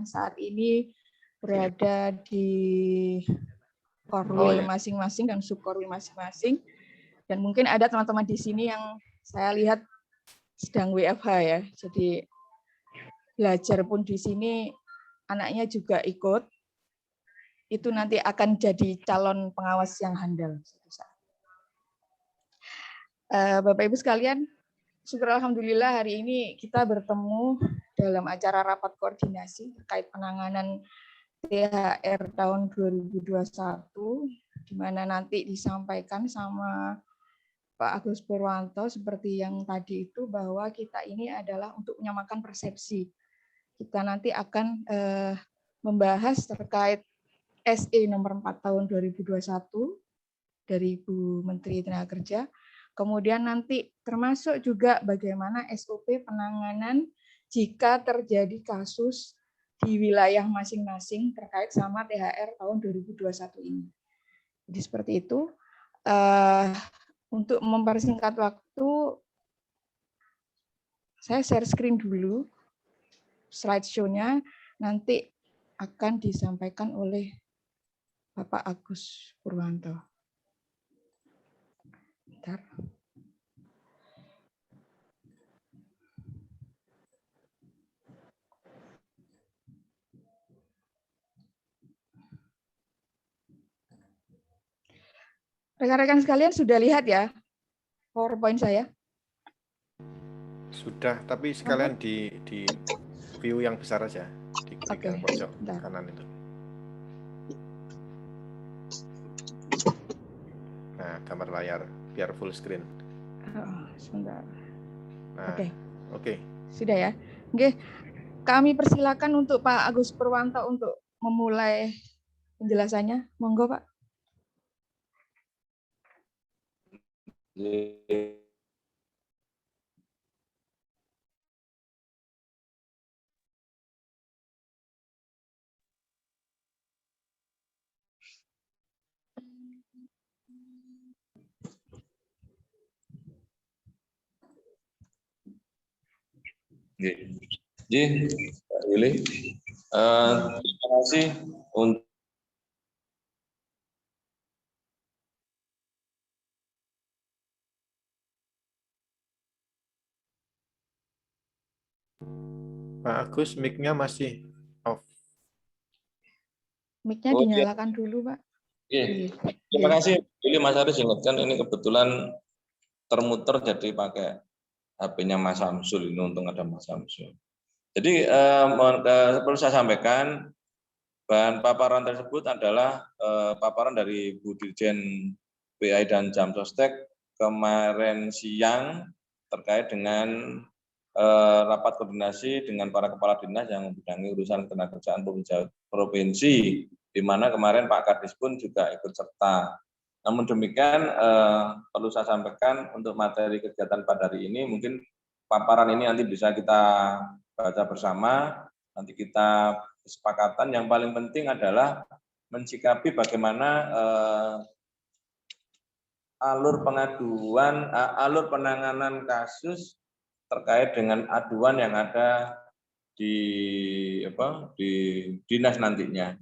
saat ini berada di Korwil masing-masing dan subkorwil masing-masing. Dan mungkin ada teman-teman di sini yang saya lihat sedang WFH ya. Jadi belajar pun di sini anaknya juga ikut. Itu nanti akan jadi calon pengawas yang handal. Bapak Ibu sekalian, syukur alhamdulillah hari ini kita bertemu dalam acara rapat koordinasi terkait penanganan THR tahun 2021, di mana nanti disampaikan sama Pak Agus Purwanto seperti yang tadi itu, bahwa kita ini adalah untuk menyamakan persepsi. Kita nanti akan membahas terkait SE nomor 4 tahun 2021 dari Ibu Menteri Tenaga Kerja. Kemudian nanti termasuk juga bagaimana SOP penanganan jika terjadi kasus di wilayah masing-masing terkait sama THR tahun 2021 ini. Jadi seperti itu. Untuk mempersingkat waktu, saya share screen dulu slideshow-nya, nanti akan disampaikan oleh Bapak Agus Purwanto. Bentar. Rekan-rekan sekalian sudah lihat ya PowerPoint saya? Sudah, tapi sekalian di view yang besar aja, di yang pojok kanan itu. Nah, gambar layar biar full screen. Sebentar. Nah, Oke. Sudah ya. Oke. Kami persilakan untuk Pak Agus Purwanto untuk memulai penjelasannya. Monggo, Pak. Jadi, Pak Yuli, terima kasih untuk Pak Agus, mic-nya masih off. Mic-nya dinyalakan dulu, Pak. Terima kasih, Yuli, Mas Aris ingatkan ini kebetulan termuter jadi pakai HP-nya Mas Samsul, ini untung ada Mas Samsul. Jadi perlu saya sampaikan, bahan paparan tersebut adalah paparan dari Bu Dirjen BI dan Jamsostek kemarin siang terkait dengan rapat koordinasi dengan para kepala dinas yang membidangi urusan ketenagakerjaan provinsi, di mana kemarin Pak Kadis pun juga ikut serta. Namun demikian perlu saya sampaikan untuk materi kegiatan pada hari ini, mungkin paparan ini nanti bisa kita baca bersama, nanti kita kesepakatan. Yang paling penting adalah mensikapi bagaimana alur penanganan kasus terkait dengan aduan yang ada di dinas nantinya.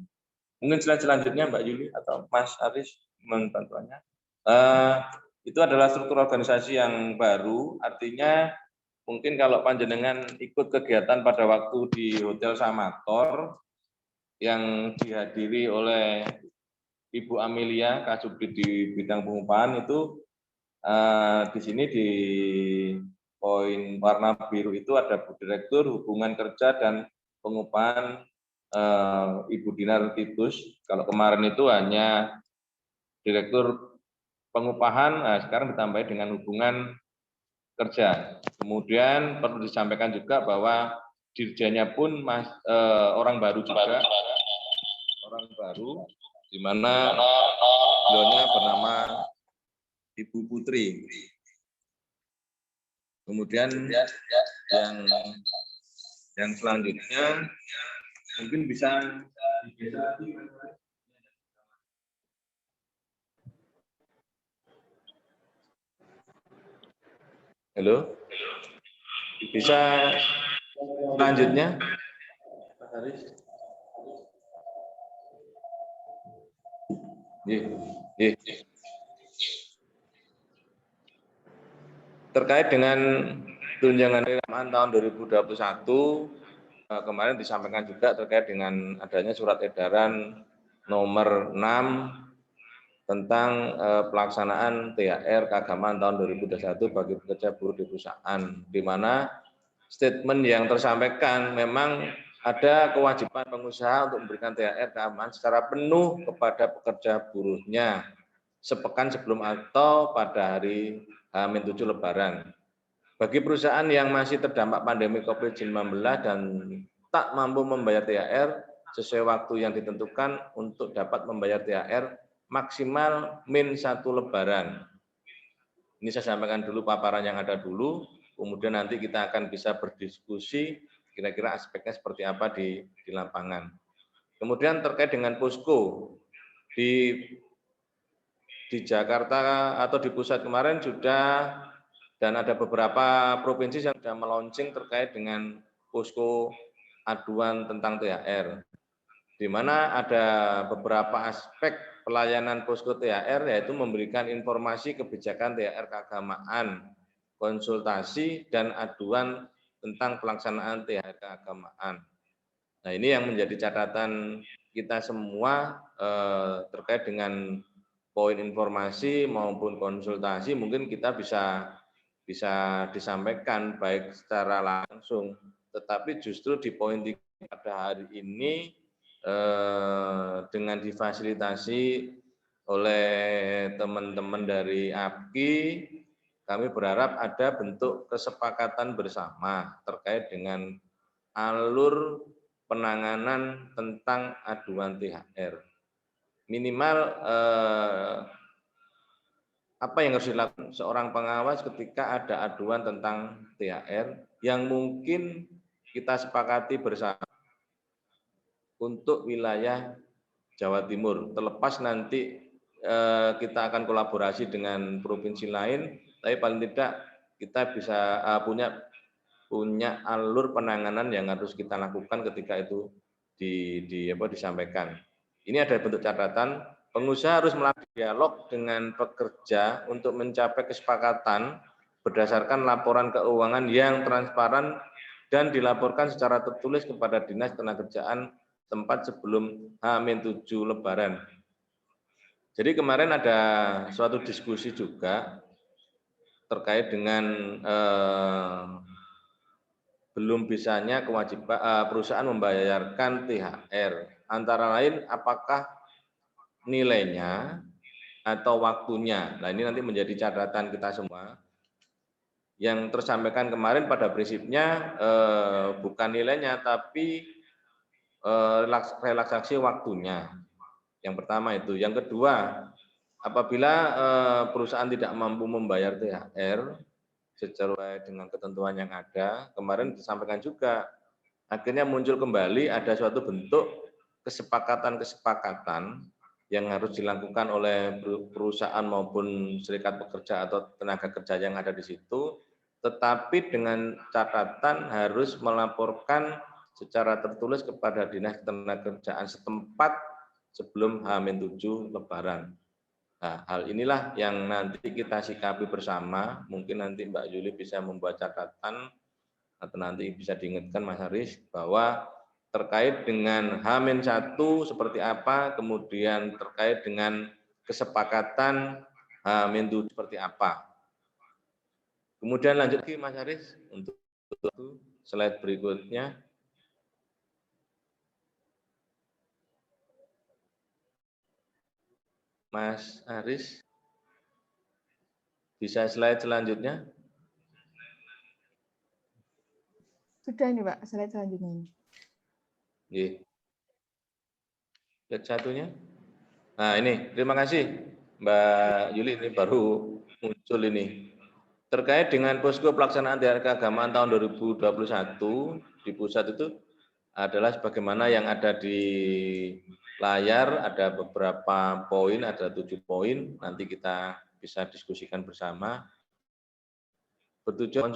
Mungkin selanjutnya Mbak Yuli atau Mas Aris membantuannya. Itu adalah struktur organisasi yang baru, artinya mungkin kalau panjenengan ikut kegiatan pada waktu di Hotel Samator yang dihadiri oleh Ibu Amelia, Kasubdit di bidang pengupahan itu di sini di poin warna biru itu ada Bu Direktur Hubungan Kerja dan Pengupahan Ibu Dinar Titus. Kalau kemarin itu hanya Direktur Pengupahan, nah sekarang ditambah dengan Hubungan Kerja. Kemudian perlu disampaikan juga bahwa dirjennya pun orang baru juga, orang baru, di mana beliaunya bernama Ibu Putri. Kemudian yang selanjutnya mungkin bisa halo, bisa selanjutnya Haris. Terkait dengan tunjangan penerimaan tahun 2021, kemarin disampaikan juga terkait dengan adanya surat edaran nomor 6 tentang pelaksanaan THR keagamaan tahun 2021 bagi pekerja buruh di perusahaan, di mana statement yang tersampaikan memang ada kewajiban pengusaha untuk memberikan THR keagamaan secara penuh kepada pekerja buruhnya sepekan sebelum atau pada hari H-7 Lebaran. Bagi perusahaan yang masih terdampak pandemi COVID-19 dan tak mampu membayar THR sesuai waktu yang ditentukan untuk dapat membayar THR maksimal -1 Lebaran. Ini saya sampaikan dulu paparan yang ada dulu, kemudian nanti kita akan bisa berdiskusi kira-kira aspeknya seperti apa di lapangan. Kemudian terkait dengan posko di Jakarta atau di pusat kemarin sudah, dan ada beberapa provinsi yang sudah meluncing terkait dengan posko aduan tentang THR, di mana ada beberapa aspek pelayanan posko THR, yaitu memberikan informasi kebijakan THR keagamaan, konsultasi, dan aduan tentang pelaksanaan THR keagamaan. Nah, ini yang menjadi catatan kita semua terkait dengan poin informasi maupun konsultasi, mungkin kita bisa disampaikan baik secara langsung, tetapi justru di poin 3 pada hari ini dengan difasilitasi oleh teman-teman dari APKI, kami berharap ada bentuk kesepakatan bersama terkait dengan alur penanganan tentang aduan THR. Minimal apa yang harus dilakukan seorang pengawas ketika ada aduan tentang THR yang mungkin kita sepakati bersama untuk wilayah Jawa Timur. Terlepas nanti kita akan kolaborasi dengan provinsi lain, tapi paling tidak kita bisa punya alur penanganan yang harus kita lakukan ketika itu disampaikan. Ini ada bentuk catatan, pengusaha harus melakukan dialog dengan pekerja untuk mencapai kesepakatan berdasarkan laporan keuangan yang transparan dan dilaporkan secara tertulis kepada Dinas Ketenagakerjaan tempat sebelum H-7 Lebaran. Jadi kemarin ada suatu diskusi juga terkait dengan belum bisanya kewajiban perusahaan membayarkan THR. Antara lain apakah nilainya atau waktunya. Nah, ini nanti menjadi catatan kita semua. Yang tersampaikan kemarin pada prinsipnya bukan nilainya, tapi relaksasi waktunya. Yang pertama itu. Yang kedua, apabila perusahaan tidak mampu membayar THR sesuai dengan ketentuan yang ada, kemarin disampaikan juga, akhirnya muncul kembali ada suatu bentuk kesepakatan-kesepakatan yang harus dilakukan oleh perusahaan maupun serikat pekerja atau tenaga kerja yang ada di situ, tetapi dengan catatan harus melaporkan secara tertulis kepada Dinas Ketenagakerjaan setempat sebelum H-7 Lebaran. Nah, hal inilah yang nanti kita sikapi bersama. Mungkin nanti Mbak Yuli bisa membuat catatan atau nanti bisa diingatkan Mas Haris bahwa terkait dengan H-1 seperti apa, kemudian terkait dengan kesepakatan H-7 seperti apa. Kemudian lanjut lagi Mas Haris untuk slide berikutnya. Mas Haris, bisa slide selanjutnya? Sudah ini Pak, slide selanjutnya ini. Slide satunya. Nah ini, terima kasih Mbak Yuli, ini baru muncul ini. Terkait dengan posko pelaksanaan THR keagamaan tahun 2021 di pusat itu adalah sebagaimana yang ada di layar, ada beberapa poin, ada 7 poin, nanti kita bisa diskusikan bersama. Bertujuan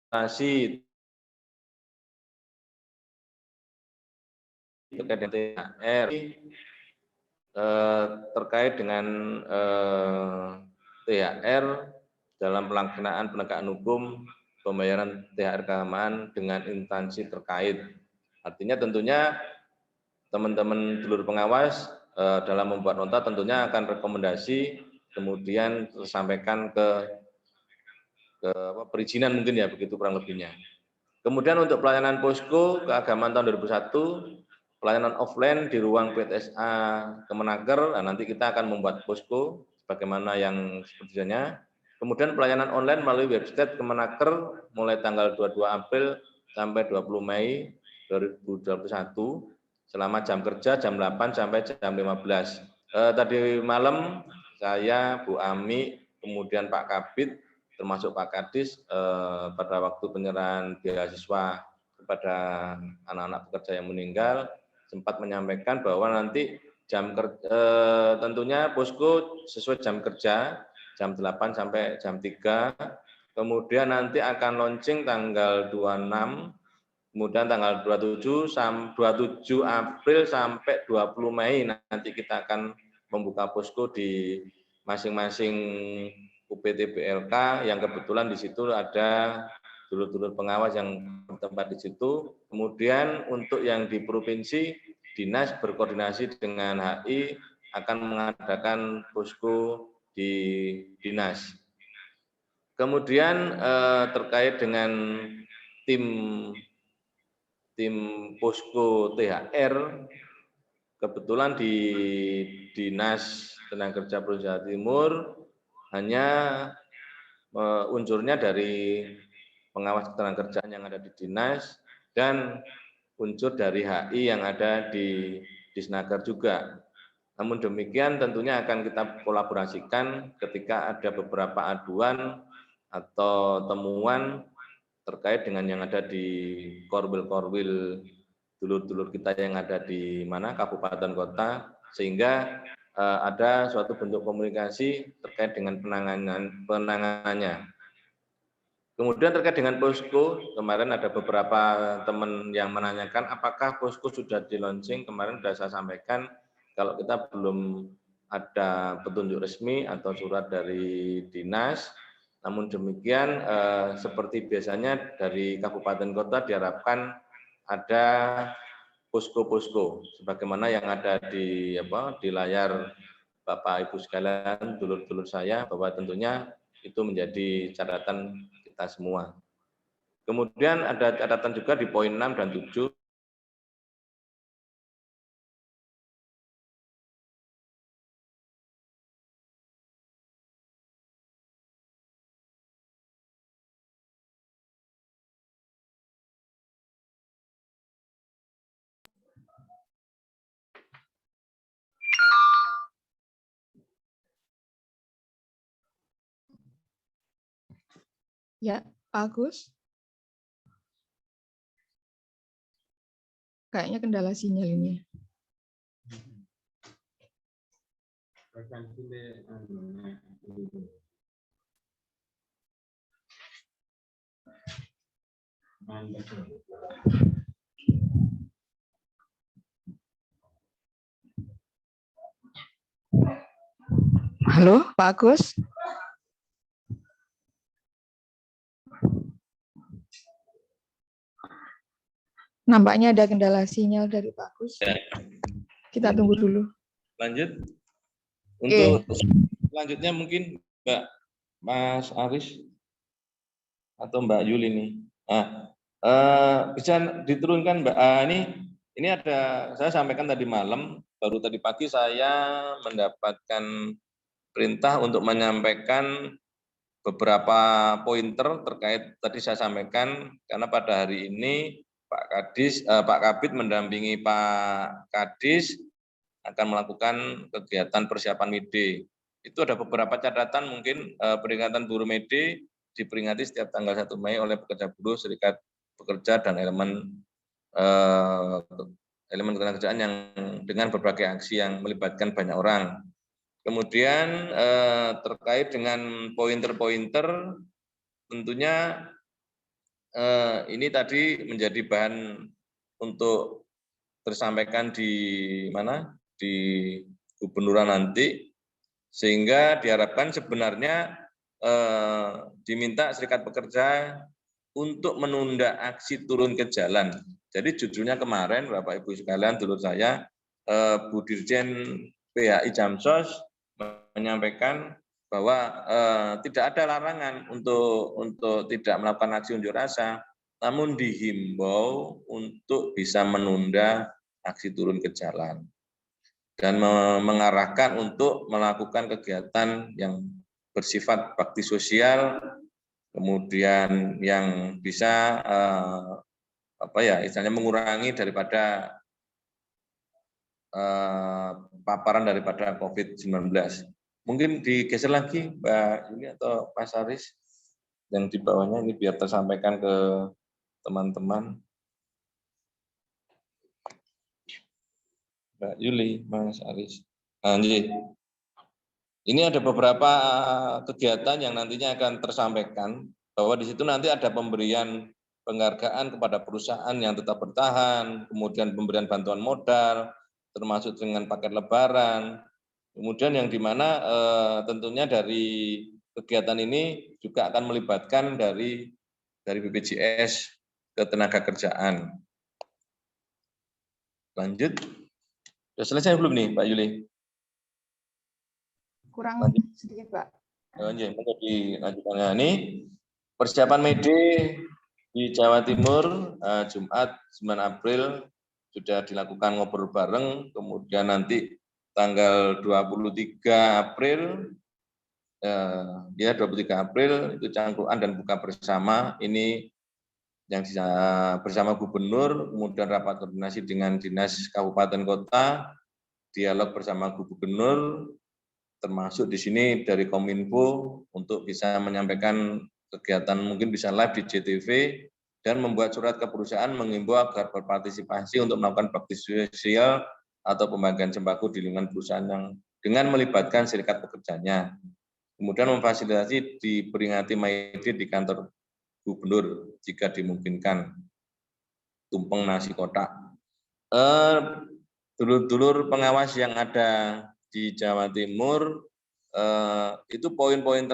konsultasi terkait dengan THR, terkait dengan THR dalam pelaksanaan penegakan hukum pembayaran THR keagamaan dengan instansi terkait. Artinya tentunya teman-teman dulur pengawas dalam membuat nota tentunya akan rekomendasi kemudian disampaikan ke perizinan mungkin ya, begitu kurang lebihnya. Kemudian untuk pelayanan posko keagamaan tahun 2001, pelayanan offline di ruang PTSA Kemenaker, nah nanti kita akan membuat posko bagaimana yang sepertinya. Kemudian pelayanan online melalui website Kemenaker mulai tanggal 22 April sampai 20 Mei 2021 selama jam kerja jam 8 sampai jam 15. Tadi malam saya, Bu Ami, kemudian Pak Kabid, termasuk Pak Kadis pada waktu penyerahan beasiswa kepada anak-anak pekerja yang meninggal sempat menyampaikan bahwa nanti jam kerja tentunya posko sesuai jam kerja jam 8 sampai jam 3, kemudian nanti akan launching tanggal 26, kemudian tanggal 27 April sampai 20 Mei nanti kita akan membuka posko di masing-masing UPT BLK yang kebetulan di situ ada dulur-dulur pengawas yang bertempat di situ. Kemudian untuk yang di provinsi, dinas berkoordinasi dengan HI akan mengadakan posko di dinas. Kemudian terkait dengan tim posko THR, kebetulan di Dinas Tenaga Kerja Provinsi Jawa Timur hanya unsurnya dari pengawas ketenagakerjaan yang ada di dinas dan unsur dari HI yang ada di Disnaker juga. Namun demikian tentunya akan kita kolaborasikan ketika ada beberapa aduan atau temuan terkait dengan yang ada di korwil-korwil dulur-dulur kita yang ada di mana kabupaten kota, sehingga ada suatu bentuk komunikasi terkait dengan penanganannya. Kemudian terkait dengan posko, kemarin ada beberapa teman yang menanyakan apakah posko sudah di launching. Kemarin sudah saya sampaikan kalau kita belum ada petunjuk resmi atau surat dari dinas. Namun demikian seperti biasanya dari kabupaten kota diharapkan ada posko-posko sebagaimana yang ada di layar Bapak Ibu sekalian, dulur-dulur saya, bahwa tentunya itu menjadi catatan kita semua. Kemudian ada catatan juga di poin 6 dan 7. Ya, Pak Agus. Kayaknya kendala sinyal ini. Halo, Pak Agus. Nampaknya ada kendala sinyal dari Pak Agus. Kita tunggu dulu. Lanjut. Untuk selanjutnya mungkin Mbak Mas Aris atau Mbak Yuli nih. Bisa diturunkan Mbak. Ini ada, saya sampaikan tadi malam, baru tadi pagi saya mendapatkan perintah untuk menyampaikan beberapa pointer terkait tadi saya sampaikan, karena pada hari ini Pak Kabid mendampingi Pak Kadis akan melakukan kegiatan persiapan Mede. Itu ada beberapa catatan, mungkin peringatan buruh Mede diperingati setiap tanggal 1 Mei oleh pekerja buruh, serikat pekerja, dan elemen ketenagakerjaan yang dengan berbagai aksi yang melibatkan banyak orang. Kemudian terkait dengan pointer-pointer, tentunya ini tadi menjadi bahan untuk tersampaikan di mana? Di gubernuran nanti, sehingga diharapkan sebenarnya diminta serikat pekerja untuk menunda aksi turun ke jalan. Jadi judulnya kemarin, Bapak Ibu sekalian, dulur saya, Bu Dirjen PHI Jamsos menyampaikan bahwa tidak ada larangan untuk tidak melakukan aksi unjuk rasa, namun dihimbau untuk bisa menunda aksi turun ke jalan dan mengarahkan untuk melakukan kegiatan yang bersifat bakti sosial, kemudian yang bisa istilahnya mengurangi daripada paparan daripada COVID-19. Mungkin digeser lagi Mbak Yuli atau Mas Aris yang di bawahnya ini biar tersampaikan ke teman-teman. Mbak Yuli, Mas Aris. Ini ada beberapa kegiatan yang nantinya akan tersampaikan, bahwa di situ nanti ada pemberian penghargaan kepada perusahaan yang tetap bertahan, kemudian pemberian bantuan modal, termasuk dengan paket lebaran, kemudian yang dimana tentunya dari kegiatan ini juga akan melibatkan dari BPJS Ketenagakerjaan. Lanjut, sudah selesai belum nih Mbak Yuli? Kurang sedikit, Pak. Menjadi lanjutannya ini persiapan Mede di Jawa Timur Jumat 9 April sudah dilakukan ngobrol bareng, kemudian nanti tanggal 23 April 23 April itu cangkruan dan buka bersama, ini yang bersama gubernur, kemudian rapat koordinasi dengan dinas kabupaten kota, dialog bersama gubernur, termasuk di sini dari Kominfo untuk bisa menyampaikan kegiatan, mungkin bisa live di JTV, dan membuat surat ke perusahaan mengimbau agar berpartisipasi untuk melakukan bakti sosial atau pembagian sembako di lingkungan perusahaan yang dengan melibatkan serikat pekerjanya. Kemudian memfasilitasi diperingati Maide di kantor gubernur jika dimungkinkan, tumpeng nasi kotak. Dulur-dulur pengawas yang ada di Jawa Timur, itu poin-poin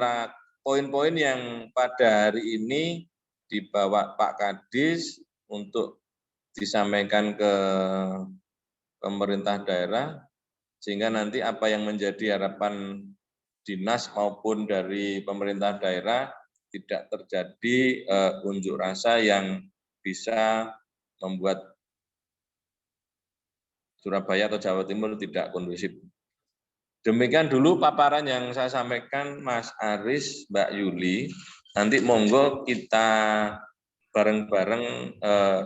yang pada hari ini dibawa Pak Kadis untuk disampaikan ke pemerintah daerah, sehingga nanti apa yang menjadi harapan dinas maupun dari pemerintah daerah tidak terjadi unjuk rasa yang bisa membuat Surabaya atau Jawa Timur tidak kondusif. Demikian dulu paparan yang saya sampaikan, Mas Aris, Mbak Yuli. Nanti monggo kita bareng-bareng,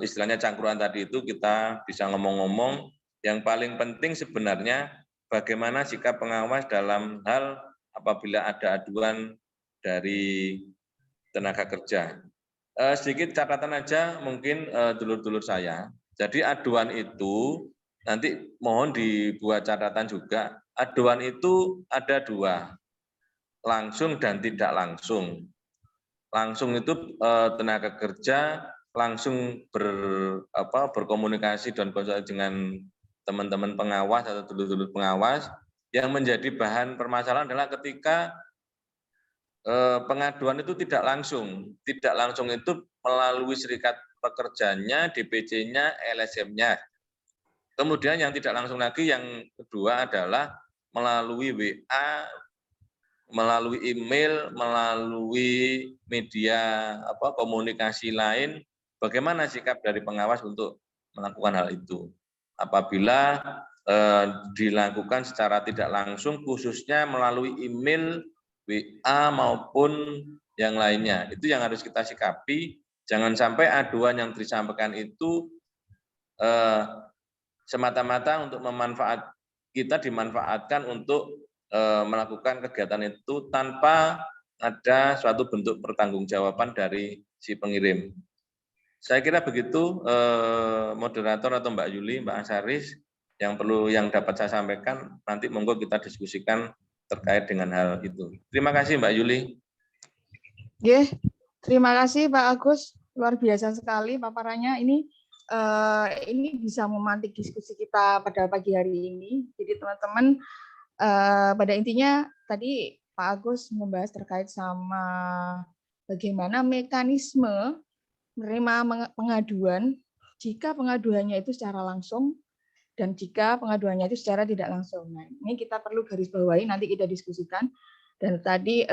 istilahnya cangkruan tadi itu kita bisa ngomong-ngomong. Yang paling penting sebenarnya bagaimana sikap pengawas dalam hal apabila ada aduan dari tenaga kerja. Sedikit catatan aja mungkin dulur-dulur saya. Jadi aduan itu nanti mohon dibuat catatan juga. Aduan itu ada dua, langsung dan tidak langsung. Langsung itu tenaga kerja langsung berkomunikasi dan konsultasi dengan teman-teman pengawas atau dulur-dulur pengawas. Yang menjadi bahan permasalahan adalah ketika pengaduan itu tidak langsung. Tidak langsung itu melalui serikat pekerjanya, DPC-nya, LSM-nya. Kemudian yang tidak langsung lagi, yang kedua adalah melalui WA, melalui email, melalui media komunikasi lain. Bagaimana sikap dari pengawas untuk melakukan hal itu? Apabila dilakukan secara tidak langsung, khususnya melalui email, WA maupun yang lainnya, itu yang harus kita sikapi. Jangan sampai aduan yang disampaikan itu semata-mata untuk kita dimanfaatkan untuk melakukan kegiatan itu tanpa ada suatu bentuk pertanggungjawaban dari si pengirim. Saya kira begitu, moderator atau Mbak Yuli, Mbak Asaris, yang dapat saya sampaikan. Nanti monggo kita diskusikan terkait dengan hal itu. Terima kasih Mbak Yuli. Terima kasih Pak Agus, luar biasa sekali paparannya. Ini ini bisa memantik diskusi kita pada pagi hari ini. Jadi teman-teman, pada intinya tadi Pak Agus membahas terkait sama bagaimana mekanisme menerima pengaduan jika pengaduannya itu secara langsung dan jika pengaduannya itu secara tidak langsung. Nah, ini kita perlu garis bawahi, nanti kita diskusikan. Dan tadi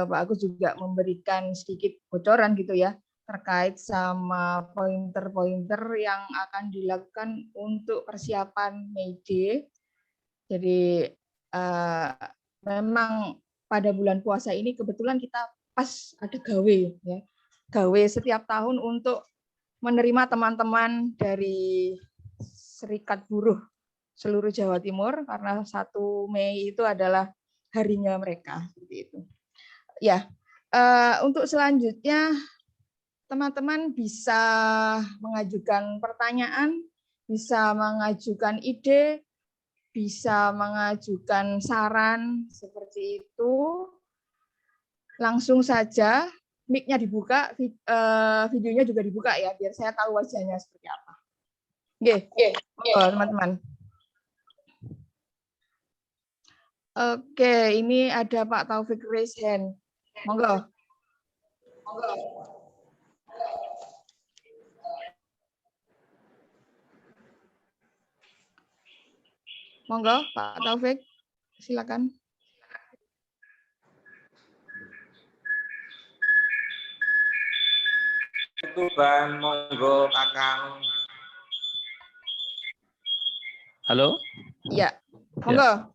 Pak Agus juga memberikan sedikit bocoran gitu ya, terkait sama pointer-pointer yang akan dilakukan untuk persiapan May Day. Jadi memang pada bulan puasa ini kebetulan kita pas ada gawe ya. Gawe setiap tahun untuk menerima teman-teman dari Serikat Buruh seluruh Jawa Timur karena 1 Mei itu adalah harinya mereka seperti itu. Ya, untuk selanjutnya teman-teman bisa mengajukan pertanyaan, bisa mengajukan ide, bisa mengajukan saran seperti itu. Langsung saja, mic-nya dibuka, videonya juga dibuka ya, biar saya tahu wajahnya seperti apa. Oke, teman-teman. Oke, ini ada Pak Taufik raise hand. Monggo. Monggo, Pak Taufik, silakan. Itu Bang, monggo Kakang. Halo? Iya, monggo.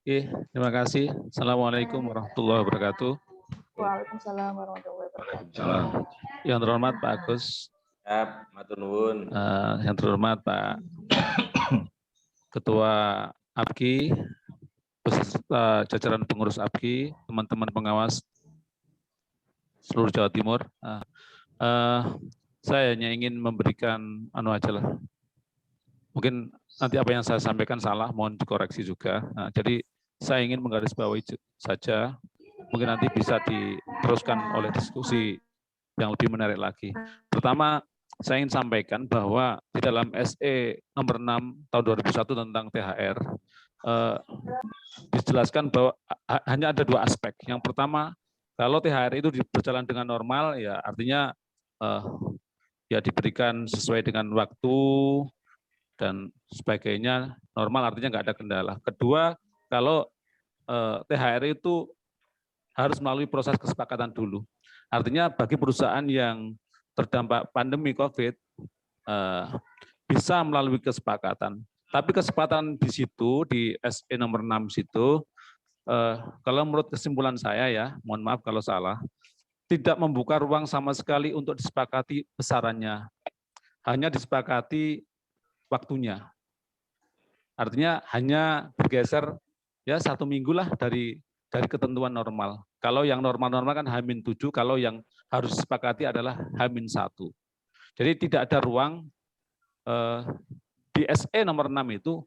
Oke, terima kasih. Assalamualaikum warahmatullahi wabarakatuh. Waalaikumsalam warahmatullahi wabarakatuh. Yang terhormat Pak Agus. Ya, matur nuwun. Yang terhormat Pak Ketua APKI, beserta jajaran pengurus APKI, teman-teman pengawas seluruh Jawa Timur. Saya hanya ingin memberikan mungkin nanti apa yang saya sampaikan salah, mohon dikoreksi juga. Jadi saya ingin menggarisbawahi saja, mungkin nanti bisa diteruskan oleh diskusi yang lebih menarik lagi. Pertama, saya ingin sampaikan bahwa di dalam SE nomor 6 tahun 2001 tentang THR, dijelaskan bahwa hanya ada 2 aspek. Yang pertama, kalau THR itu berjalan dengan normal, ya artinya ya diberikan sesuai dengan waktu dan sebagainya, normal artinya nggak ada kendala. Kedua, kalau THR itu harus melalui proses kesepakatan dulu. Artinya bagi perusahaan yang terdampak pandemi COVID bisa melalui kesepakatan. Tapi kesepakatan di situ, di SE nomor 6 situ, kalau menurut kesimpulan saya ya, mohon maaf kalau salah, tidak membuka ruang sama sekali untuk disepakati besarannya. Hanya disepakati waktunya. Artinya hanya bergeser ya 1 minggu lah dari ketentuan normal. Kalau yang normal-normal kan H-7, kalau yang harus disepakati adalah H-1. Jadi tidak ada ruang di SE nomor 6 itu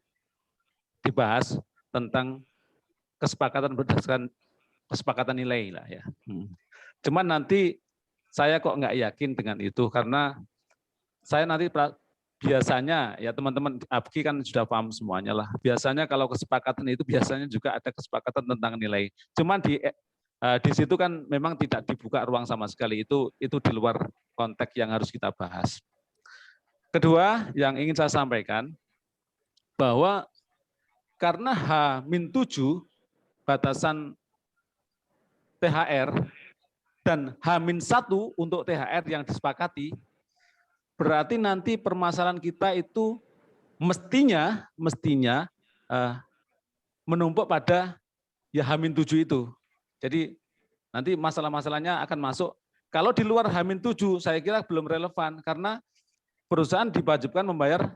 dibahas tentang kesepakatan berdasarkan kesepakatan nilai lah ya. Cuman nanti saya kok nggak yakin dengan itu karena saya nanti biasanya ya teman-teman APKI kan sudah paham semuanya lah. Biasanya kalau kesepakatan itu biasanya juga ada kesepakatan tentang nilai. Cuman di situ kan memang tidak dibuka ruang sama sekali. Itu di luar konteks yang harus kita bahas. Kedua yang ingin saya sampaikan bahwa karena H-7 batasan THR dan H-1 untuk THR yang disepakati, berarti nanti permasalahan kita itu mestinya menumpuk pada ya H-7 itu. Jadi nanti masalah-masalahnya akan masuk. Kalau di luar H-7 saya kira belum relevan karena perusahaan diwajibkan membayar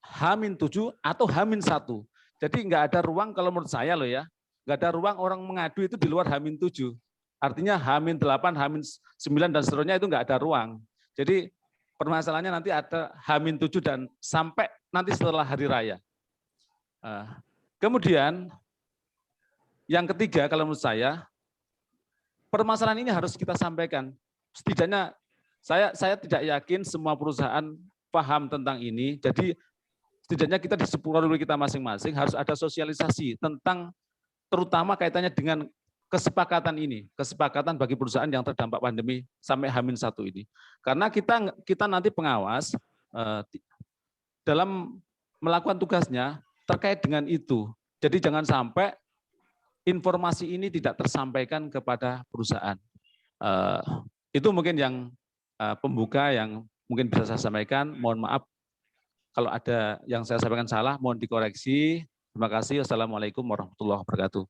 H-7 atau H-1. Jadi nggak ada ruang kalau menurut saya loh ya, nggak ada ruang orang mengadu itu di luar H-7. Artinya H-8, H-9 dan seterusnya itu nggak ada ruang. Jadi permasalahannya nanti ada H-7 dan sampai nanti setelah hari raya. Kemudian yang ketiga kalau menurut saya, permasalahan ini harus kita sampaikan. Setidaknya Saya tidak yakin semua perusahaan paham tentang ini. Jadi setidaknya kita di portfolio kita masing-masing harus ada sosialisasi tentang terutama kaitannya dengan kesepakatan ini, kesepakatan bagi perusahaan yang terdampak pandemi sampai H-1 ini. Karena kita nanti pengawas dalam melakukan tugasnya terkait dengan itu. Jadi jangan sampai informasi ini tidak tersampaikan kepada perusahaan. Itu mungkin yang pembuka yang mungkin bisa saya sampaikan. Mohon maaf kalau ada yang saya sampaikan salah, mohon dikoreksi. Terima kasih. Wassalamualaikum warahmatullahi wabarakatuh.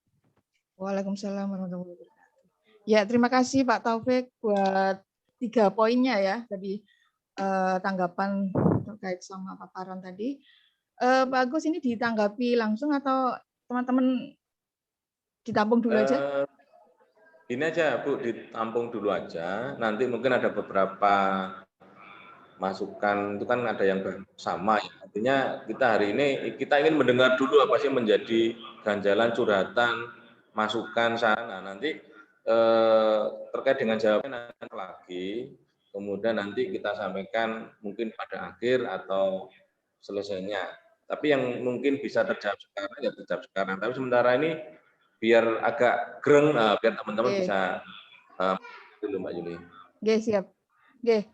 Waalaikumsalam warahmatullahi wabarakatuh. Ya, terima kasih Pak Taufik buat 3 poinnya ya tadi tanggapan terkait sama paparan tadi. Pak Agus ini ditanggapi langsung atau teman-teman ditampung dulu aja? Ini aja Bu, ditampung dulu aja. Nanti mungkin ada beberapa masukan, itu kan ada yang sama ya. Artinya kita hari ini kita ingin mendengar dulu apa sih menjadi ganjalan, curhatan, masukan sana. Nanti terkait dengan jawaban lagi, kemudian nanti kita sampaikan mungkin pada akhir atau selesainya. Tapi yang mungkin bisa terjawab sekarang ya terjawab sekarang. Tapi sementara ini biar agak greng, biar teman-teman bisa dulu Mbak Yuli. Oke, siap. Oke.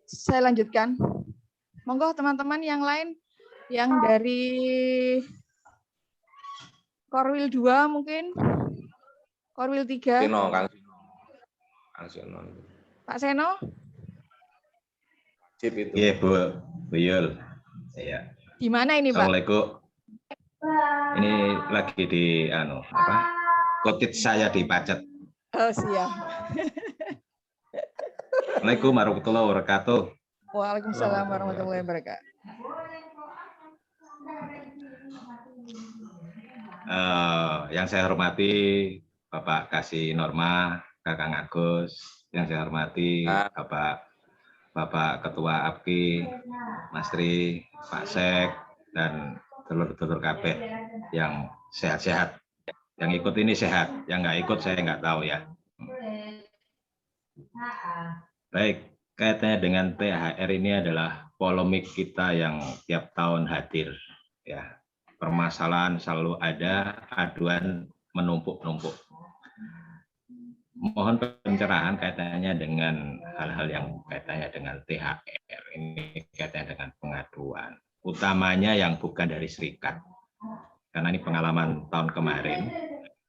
Saya lanjutkan. Monggo teman-teman yang lain yang dari Korwil 2 mungkin. Korwil 3. Seno, Kang Seno. Pak Seno? Sip itu. Iya, Bu. Buyul. Iya. Di mana ini, Pak? Assalamualaikum. Ini lagi di kotit saya di Pacet. Oh, siap. Assalamualaikum warahmatullahi wabarakatuh. Waalaikumsalam warahmatullahi wabarakatuh. Yang saya hormati Bapak Kasih Norma, Kakang Agus, yang saya hormati Bapak Ketua APKI, Mas Tri, Pak Sek, dan telur-telur kabeh yang sehat-sehat. Yang ikut ini sehat, yang nggak ikut saya nggak tahu ya. Baik, kaitannya dengan THR ini adalah polemik kita yang tiap tahun hadir. Ya, permasalahan selalu ada, aduan menumpuk-numpuk. Mohon pencerahan kaitannya dengan hal-hal yang kaitannya dengan THR. Ini kaitannya dengan pengaduan. Utamanya yang bukan dari serikat. Karena ini pengalaman tahun kemarin.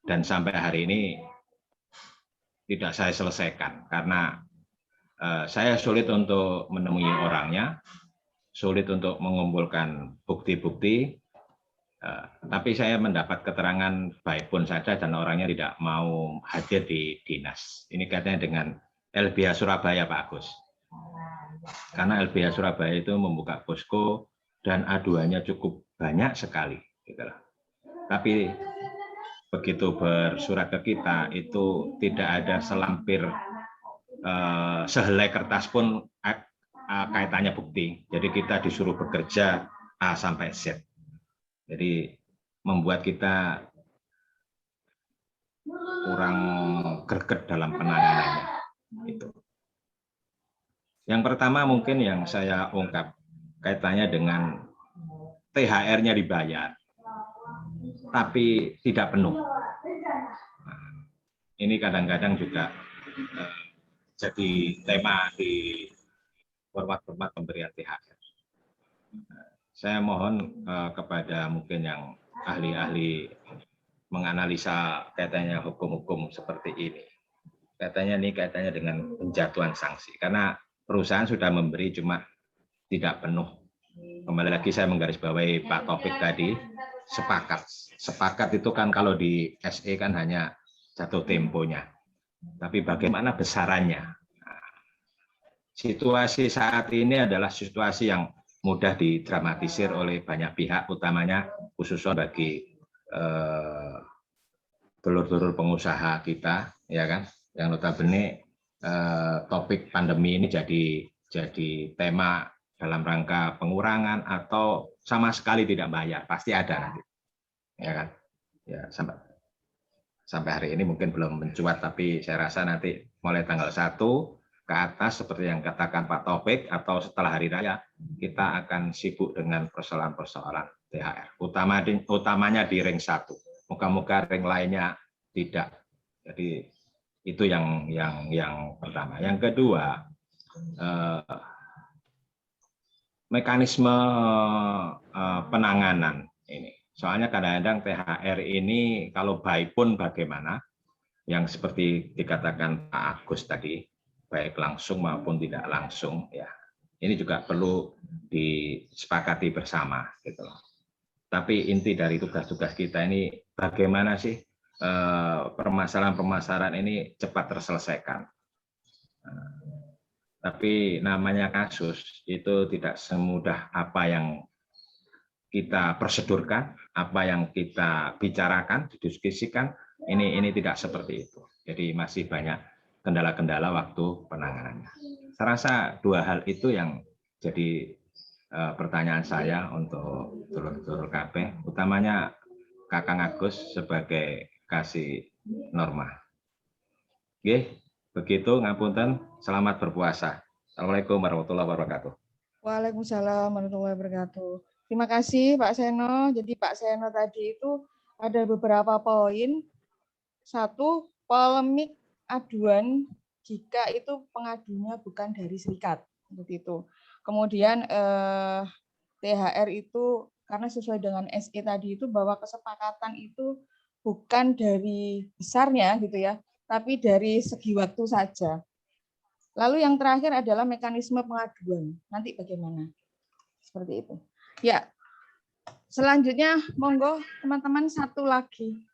Dan sampai hari ini tidak saya selesaikan. Karena saya sulit untuk menemui orangnya. Sulit untuk mengumpulkan bukti-bukti. Tapi saya mendapat keterangan baik pun saja dan orangnya tidak mau hadir di dinas. Ini kaitannya dengan LBH Surabaya, Pak Agus. Karena LBH Surabaya itu membuka posko dan aduannya cukup banyak sekali. Tapi begitu bersurat ke kita itu tidak ada selampir sehelai kertas pun kaitannya bukti. Jadi kita disuruh bekerja A sampai Z. Jadi membuat kita kurang greget dalam penanganannya. Itu. Yang pertama mungkin yang saya ungkap kaitannya dengan THR-nya dibayar, tapi tidak penuh. Nah, ini kadang-kadang juga jadi tema di format-format pemberian THR. Saya mohon kepada mungkin yang ahli-ahli menganalisa kaitannya hukum-hukum seperti ini. Kaitannya dengan penjatuhan sanksi. Karena perusahaan sudah memberi cuma tidak penuh. Kembali lagi saya menggarisbawahi Pak Taufik tadi, sepakat. Sepakat itu kan kalau di SE kan hanya jatuh temponya. Tapi bagaimana besarannya? Nah, situasi saat ini adalah situasi yang mudah didramatisir oleh banyak pihak, utamanya khususnya bagi telur-telur pengusaha kita, ya kan, yang notabene topik pandemi ini jadi tema dalam rangka pengurangan atau sama sekali tidak bayar, pasti ada nanti, ya kan, ya sampai hari ini mungkin belum mencuat, tapi saya rasa nanti mulai tanggal 1 ke atas seperti yang katakan Pak Taufik, atau setelah hari raya kita akan sibuk dengan persoalan-persoalan THR, utamanya di ring 1. Moga-moga ring lainnya tidak. Jadi itu yang pertama. Yang kedua, mekanisme penanganan ini. Soalnya kadang-kadang THR ini kalau baik pun bagaimana, yang seperti dikatakan Pak Agus tadi, baik langsung maupun tidak langsung, ya ini juga perlu disepakati bersama, gitu loh. Tapi inti dari tugas-tugas kita ini bagaimana sih permasalahan-permasalahan ini cepat terselesaikan. Tapi namanya kasus itu tidak semudah apa yang kita prosedurkan, apa yang kita bicarakan, didiskusikan, ini tidak seperti itu. Jadi masih banyak kendala-kendala waktu penanganannya. Saya rasa dua hal itu yang jadi pertanyaan saya untuk dulur-dulur KB, utamanya Kakang Agus sebagai kasih norma. Oke, begitu, ngapunten, selamat berpuasa. Assalamualaikum warahmatullahi wabarakatuh. Waalaikumsalam warahmatullahi wabarakatuh. Terima kasih Pak Seno. Jadi Pak Seno tadi itu ada beberapa poin. Satu, polemik aduan jika itu pengadunya bukan dari serikat. Seperti itu. Kemudian THR itu karena sesuai dengan SE tadi itu bahwa kesepakatan itu bukan dari besarnya gitu ya, tapi dari segi waktu saja. Lalu yang terakhir adalah mekanisme pengaduan. Nanti bagaimana? Seperti itu. Ya, selanjutnya monggo teman-teman satu lagi.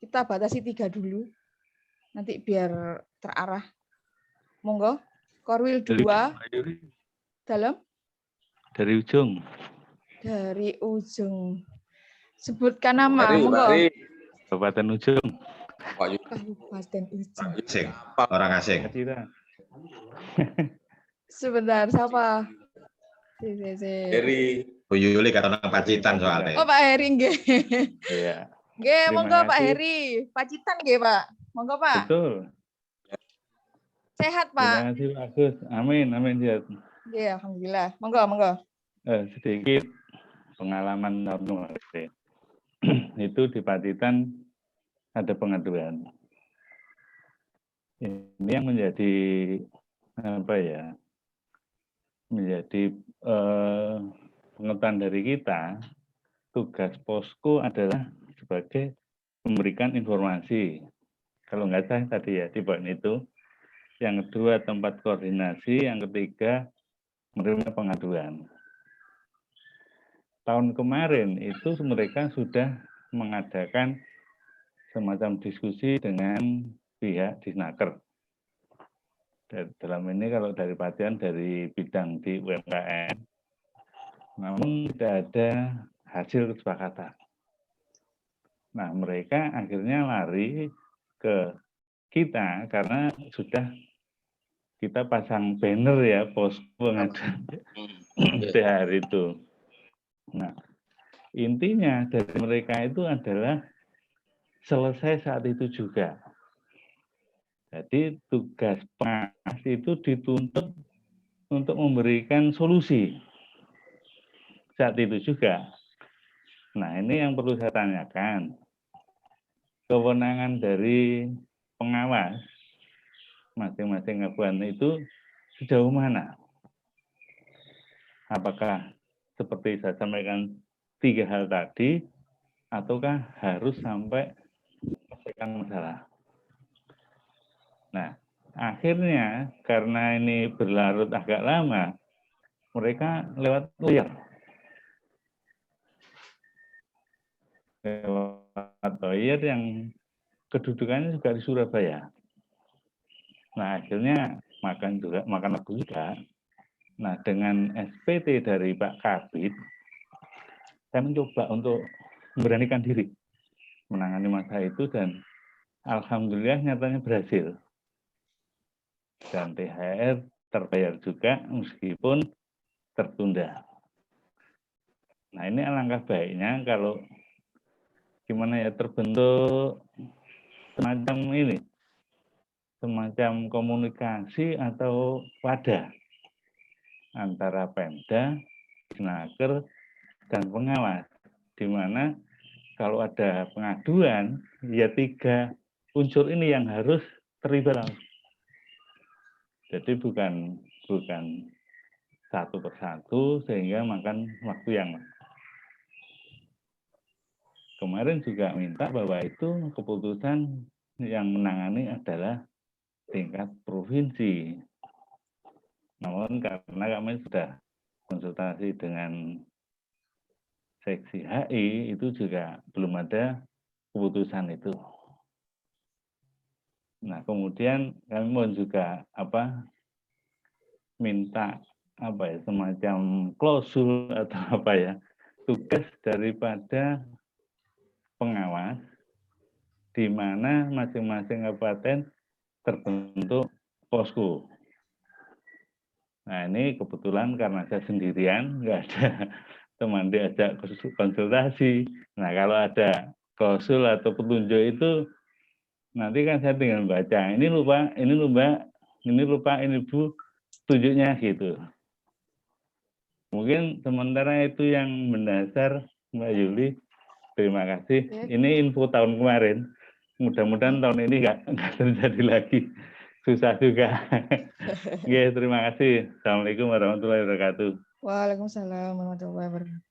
Kita batasi 3 dulu. Nanti biar terarah. Monggo. Korwil 2. Dalam? Dari ujung. Dari ujung. Sebutkan nama. Monggo. Kabupaten Ujung. Kabupaten Ujung. Asing. Orang asing. Sebentar, siapa? Heri. Bu Yuli kata orang Pacitan soalnya. Oh, Pak Heri nggih. Iya. Nggih, monggo Pak kasih. Heri. Pacitan nggih, Pak. Monggo, Pak. Betul. Sehat, Terima Pak. kasih Pak Agus. Amin, amin sehat. Nggih, alhamdulillah. Monggo, monggo. Sedikit pengalaman normal. Itu di Pacitan ada pengaduan. Ini yang menjadi apa ya? Menjadi pengetahuan dari kita, tugas posko adalah sebagai memberikan informasi. Kalau nggak salah tadi ya, di poin itu. Yang kedua, tempat koordinasi. Yang ketiga, menerima pengaduan. Tahun kemarin itu mereka sudah mengadakan semacam diskusi dengan pihak Disnaker. Dalam ini kalau dari Pacitan dari bidang di UMKM, namun tidak ada hasil kesepakatan. Nah, mereka akhirnya lari ke kita karena sudah kita pasang banner ya, posko pengaduan THR itu. Nah, intinya dari mereka itu adalah selesai saat itu juga. Jadi tugas pengawas itu dituntut untuk memberikan solusi saat itu juga. Nah, ini yang perlu saya tanyakan. Kewenangan dari pengawas masing-masing kabupaten itu sejauh mana? Apakah seperti saya sampaikan 3 hal tadi, ataukah harus sampai menyelesaikan masalah? Nah, akhirnya karena ini berlarut agak lama, mereka lewat lawyer. Lewat lawyer yang kedudukannya juga di Surabaya. Nah, akhirnya makan waktu juga. Nah, dengan SPT dari Pak Kabid, saya mencoba untuk memberanikan diri menangani masalah itu dan alhamdulillah nyatanya berhasil. Dan THR terbayar juga meskipun tertunda. Nah, ini alangkah baiknya kalau gimana ya terbentuk semacam ini semacam komunikasi atau wadah antara Pemda, Snaker, dan pengawas, di mana kalau ada pengaduan, ya 3 unsur ini yang harus terlibat. Jadi bukan satu persatu sehingga makan waktu yang lama. Kemarin juga minta bahwa itu keputusan yang menangani adalah tingkat provinsi. Namun karena kami sudah konsultasi dengan seksi HI, itu juga belum ada keputusan itu. Nah, kemudian kami mohon juga minta semacam klausul atau tugas daripada pengawas di mana masing-masing kabupaten terbentuk posko. Nah, ini kebetulan karena saya sendirian, nggak ada teman diajak konsultasi. Nah, kalau ada klausul atau petunjuk itu, nanti kan saya tinggal baca. Ini lupa, ini Bu, tunjuknya gitu. Mungkin sementara itu yang mendasar, Mbak Yuli. Terima kasih. Ini info tahun kemarin. Mudah-mudahan tahun ini nggak terjadi lagi. Susah juga. Oke, terima kasih. Assalamualaikum warahmatullahi wabarakatuh. Waalaikumsalam warahmatullahi wabarakatuh.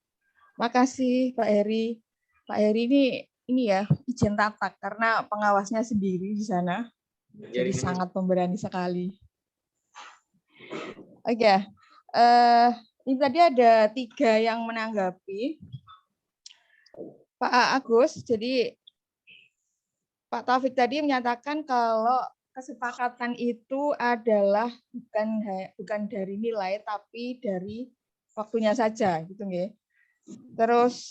Makasih Pak Heri. Pak Heri ini ya izin tatak karena pengawasnya sendiri di sana. Jadi sangat pemberani sekali. Oke. Ini tadi ada 3 yang menanggapi. Pak Agus, jadi Pak Taufik tadi menyatakan kalau kesepakatan itu adalah bukan dari nilai tapi dari waktunya saja, gitu nggih. Terus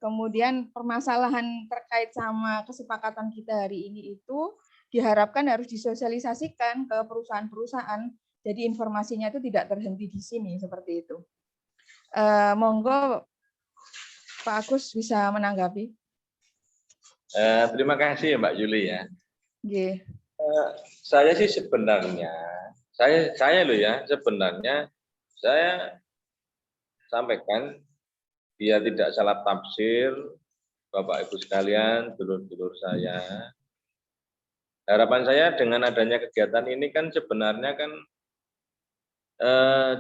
kemudian permasalahan terkait sama kesepakatan kita hari ini itu diharapkan harus disosialisasikan ke perusahaan-perusahaan. Jadi informasinya itu tidak terhenti di sini seperti itu. Monggo Pak Agus bisa menanggapi. Terima kasih ya Mbak Yuli ya. Yeah. Saya sih sebenarnya, sebenarnya saya sampaikan biar tidak salah tafsir Bapak Ibu sekalian, dulur-dulur saya. Harapan saya dengan adanya kegiatan ini kan sebenarnya kan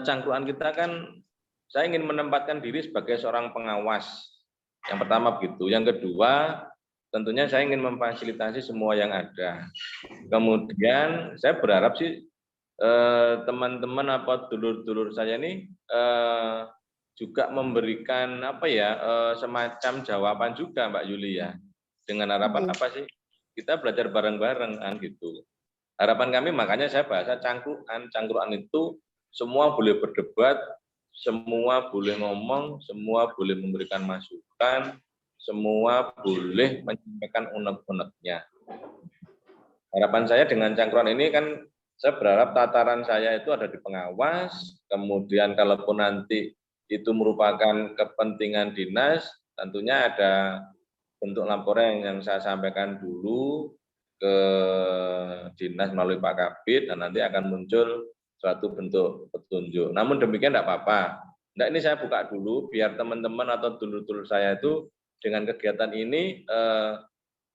cangkruan kita kan, saya ingin menempatkan diri sebagai seorang pengawas. Yang pertama begitu. Yang kedua, tentunya saya ingin memfasilitasi semua yang ada. Kemudian saya berharap sih teman-teman apa dulur-dulur saya ini juga memberikan semacam jawaban juga Mbak Yuli ya. Dengan harapan apa sih? Kita belajar bareng-bareng kan gitu. Harapan kami makanya saya bahasa cangkruan. Cangkruan itu semua boleh berdebat, semua boleh ngomong, semua boleh memberikan masukan, semua boleh menyampaikan unek-uneknya. Harapan saya dengan cangkruan ini kan saya berharap tataran saya itu ada di pengawas, kemudian kalaupun nanti itu merupakan kepentingan dinas, tentunya ada bentuk laporan yang saya sampaikan dulu ke dinas melalui Pak Kabid dan nanti akan muncul suatu bentuk petunjuk. Namun demikian tidak apa-apa. Nah, ini saya buka dulu biar teman-teman atau dulur-dulur saya itu dengan kegiatan ini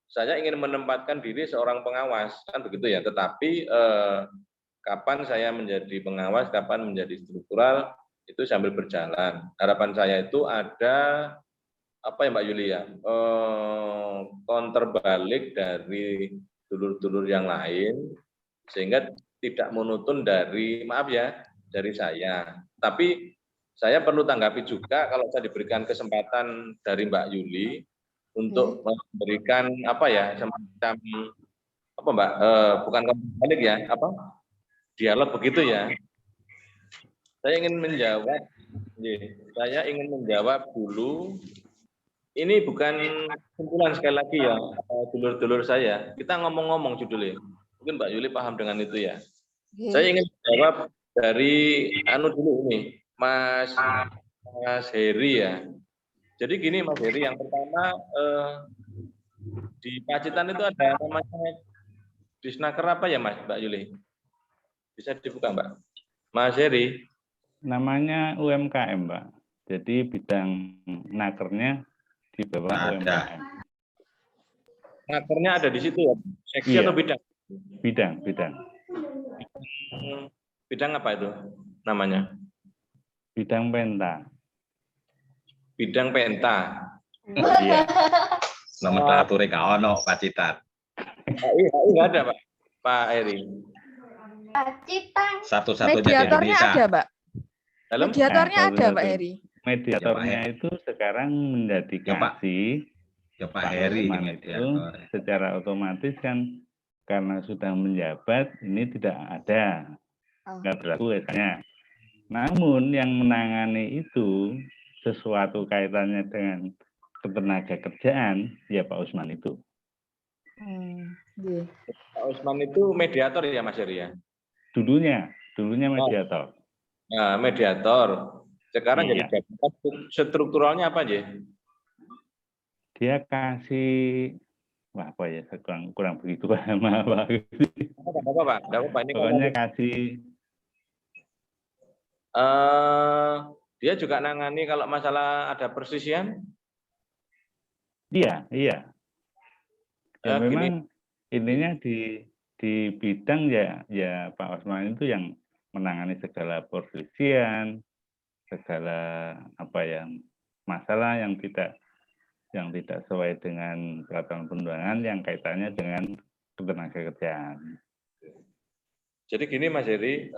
saya ingin menempatkan diri seorang pengawas kan begitu ya. Tetapi kapan saya menjadi pengawas, kapan menjadi struktural itu sambil berjalan. Harapan saya itu ada apa ya Mbak Yulia, counter balik dari dulur-dulur yang lain sehingga tidak monoton dari dari saya. Tapi saya perlu tanggapi juga kalau saya diberikan kesempatan dari Mbak Yuli untuk memberikan semacam Mbak, bukan balik ya, dialog begitu ya. Saya ingin menjawab dulu. Ini bukan kesimpulan sekali lagi ya, dulur-dulur saya. Kita ngomong-ngomong judulnya. Mungkin Mbak Yuli paham dengan itu ya. Saya ingin menjawab dari dulu ini, Mas Heri ya. Jadi gini Mas Heri, yang pertama di Pacitan itu ada namanya Disnaker apa ya Mas, Mbak Yuli? Bisa dibuka Mbak. Mas Heri. Namanya UMKM, Pak. Jadi bidang nakernya di bawah UMKM. Nakernya ada di situ ya? Seksi Iya. atau bidang? Bidang. Bidang apa itu namanya? Bidang penta. Bidang penta. Iya. Nomenklature ka ono Pacitan. HI nggak ada Pak Heri. Satu-satunya di Mediatornya Indonesia. ada, Pak. Dalam Mediatornya ada, satu-satu. Pak Heri. Mediatornya itu sekarang menjadi Ya, Pak. kasih. Ya Pak Heri Usman ini itu secara otomatis kan karena sudah menjabat ini tidak ada, nggak berlaku biasanya. Namun yang menangani itu sesuatu kaitannya dengan ketenaga kerjaan ya Pak Usman itu. Iya. Pak Usman itu mediator ya Mas Heri ya? Dulunya mediator. Nah, mediator. Sekarang Iya. jadi jabatan strukturalnya apa aja? Dia kasih apa ya kurang begitu paham Pak. Apa Pak? Ini Pokoknya kasih. Dia juga nangani kalau masalah ada persisian? Iya. Ya, Gini. memang ininya di bidang ya Pak Osman itu yang menangani segala persisian, segala apa yang masalah yang tidak sesuai dengan peraturan perundangan yang kaitannya dengan ketenagakerjaan. Jadi gini Mas Heri,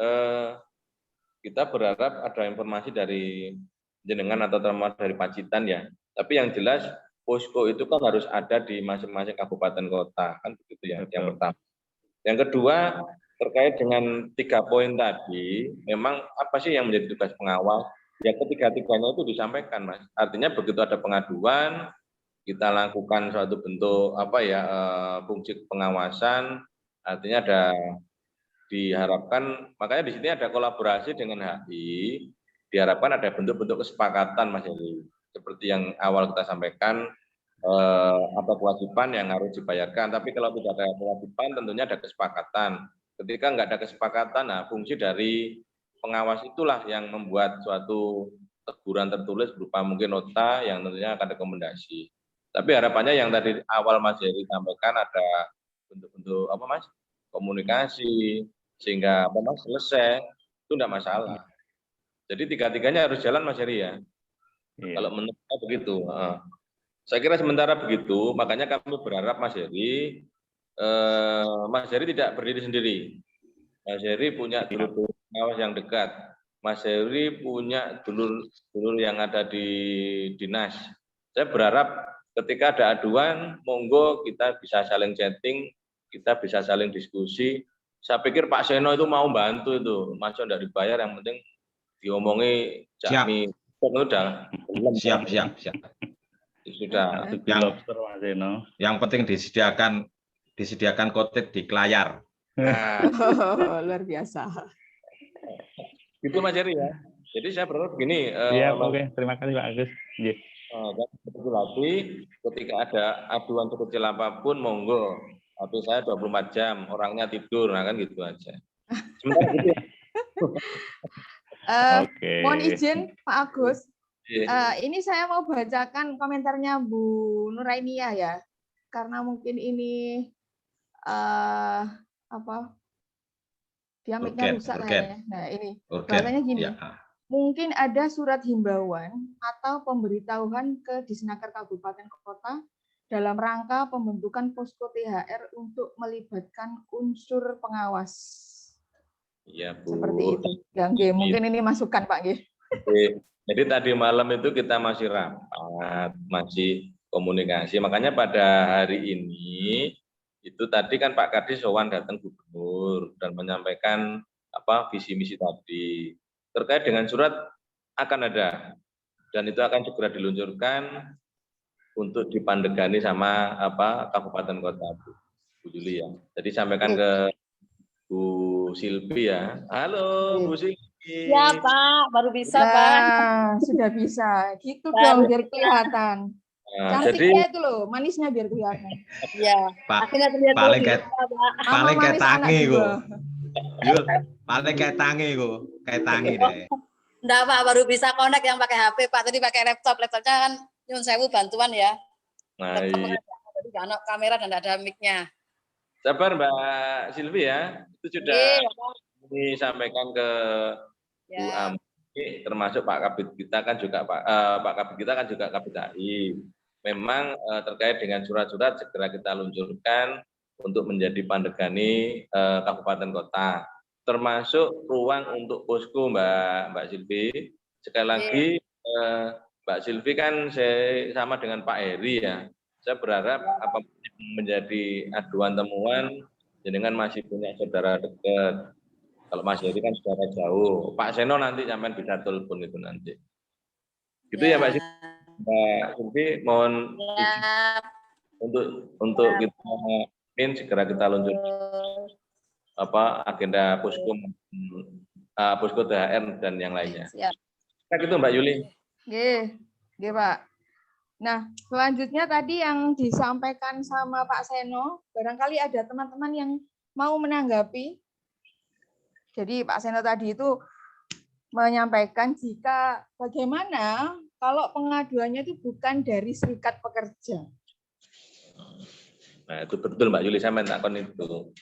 kita berharap ada informasi dari jenengan atau terutama dari Pacitan ya. Tapi yang jelas posko itu kan harus ada di masing-masing kabupaten kota, kan begitu ya. Betul. Yang pertama. Yang kedua terkait dengan 3 poin tadi, memang apa sih yang menjadi tugas pengawas? Ya ketiga-tiganya itu disampaikan Mas. Artinya begitu ada pengaduan, kita lakukan suatu bentuk fungsi pengawasan, artinya ada diharapkan, makanya di sini ada kolaborasi dengan HI, diharapkan ada bentuk-bentuk kesepakatan Mas Heri. Seperti yang awal kita sampaikan, apa kewajiban yang harus dibayarkan, tapi kalau tidak ada kewajiban tentunya ada kesepakatan. Ketika nggak ada kesepakatan, nah fungsi dari pengawas itulah yang membuat suatu teguran tertulis berupa mungkin nota yang tentunya akan rekomendasi. Tapi harapannya yang tadi awal Mas Heri sampaikan ada bentuk-bentuk komunikasi sehingga selesai itu tidak masalah. Jadi tiga-tiganya harus jalan Mas Heri ya. Iya. Kalau menurut saya begitu. Saya kira sementara begitu, makanya kami berharap Mas Heri tidak berdiri sendiri. Mas Heri punya dulur pengawas yang dekat. Mas Heri punya dulur yang ada di dinas. Saya berharap ketika ada aduan, monggo kita bisa saling chatting, kita bisa saling diskusi. Saya pikir Pak Seno itu mau bantu itu, masuk tidak dibayar, yang penting diomongi Jakmi. Udah. Siap. Sudah. Yang penting disediakan kotek di layar. Luar biasa. Itu Mas Heri ya. Jadi saya berharap begini. Oke. Terima kasih Pak Agus. Yeah. Lagi ketika ada aduan sekecil apapun monggo, tapi saya 24 jam orangnya tidur, nah kan gitu aja. Sementara gitu. Mohon izin Pak Agus, ini saya mau bacakan komentarnya Bu Nurainiyah ya, karena mungkin ini dia mic-nya rusak kayaknya. Nah ini bahasanya gini. Ya. Mungkin ada surat himbauan atau pemberitahuan ke Disnaker Kabupaten Kota dalam rangka pembentukan posko THR untuk melibatkan unsur pengawas. Iya, Bu. Seperti itu. Ya, mungkin ini masukan, Pak. Jadi tadi malam itu kita masih rapat, masih komunikasi. Makanya pada hari ini, itu tadi kan Pak Kadis sowan datang gubernur dan menyampaikan visi misi tadi. Terkait dengan surat akan ada dan itu akan segera diluncurkan untuk dipandegani sama kabupaten kota Bu Juli ya. Jadi sampaikan ke Bu Silvi ya. Halo Bu Silvi. Ya Pak, baru bisa Pak. Sudah bisa. Gitu dong biar kelihatan. Nah, jadi Cantiknya itu loh, manisnya biar kelihatan. Iya. Pak, Akhirnya terlihat paling lebih kayak tua, Pak. Sama paling kayak manis anak tangi dua. kok. Yul, paling kayak tangi kok, kayak tangi deh. Enggak, Pak, baru bisa connect yang pakai HP, Pak. Tadi pakai laptop. Laptopnya kan nyun sewu bantuan ya. nah, Laptop jadi nggak ada kamera dan nggak ada mic-nya. sabar Mbak Silvi ya. Itu sudah Iya, Pak. disampaikan ke Bu Ya. Ami, termasuk Pak Kabid kita kan juga Pak Kabid kita kan juga Kabid HI. Memang terkait dengan surat-surat segera kita luncurkan untuk menjadi pandegani kabupaten kota, termasuk ruang untuk posko Mbak Silvi. Sekali lagi Mbak Silvi kan saya sama dengan Pak Heri ya. Saya berharap apa menjadi aduan temuan dengan masih punya saudara dekat. Kalau Mas Heri kan saudara jauh. Pak Seno nanti sampai bisa telepon itu nanti. Gitu ya Mbak Silvi. Mbak Silvi mohon izin untuk kita segera kita luncurkan agenda posko THR dan yang lainnya. Siap. Gitu Mbak Yuli. Nggih, Pak. Nah, selanjutnya tadi yang disampaikan sama Pak Seno, barangkali ada teman-teman yang mau menanggapi. Jadi Pak Seno tadi itu menyampaikan jika bagaimana kalau pengaduannya itu bukan dari serikat pekerja. Nah, itu betul Mbak Yuli, saya mintakan itu.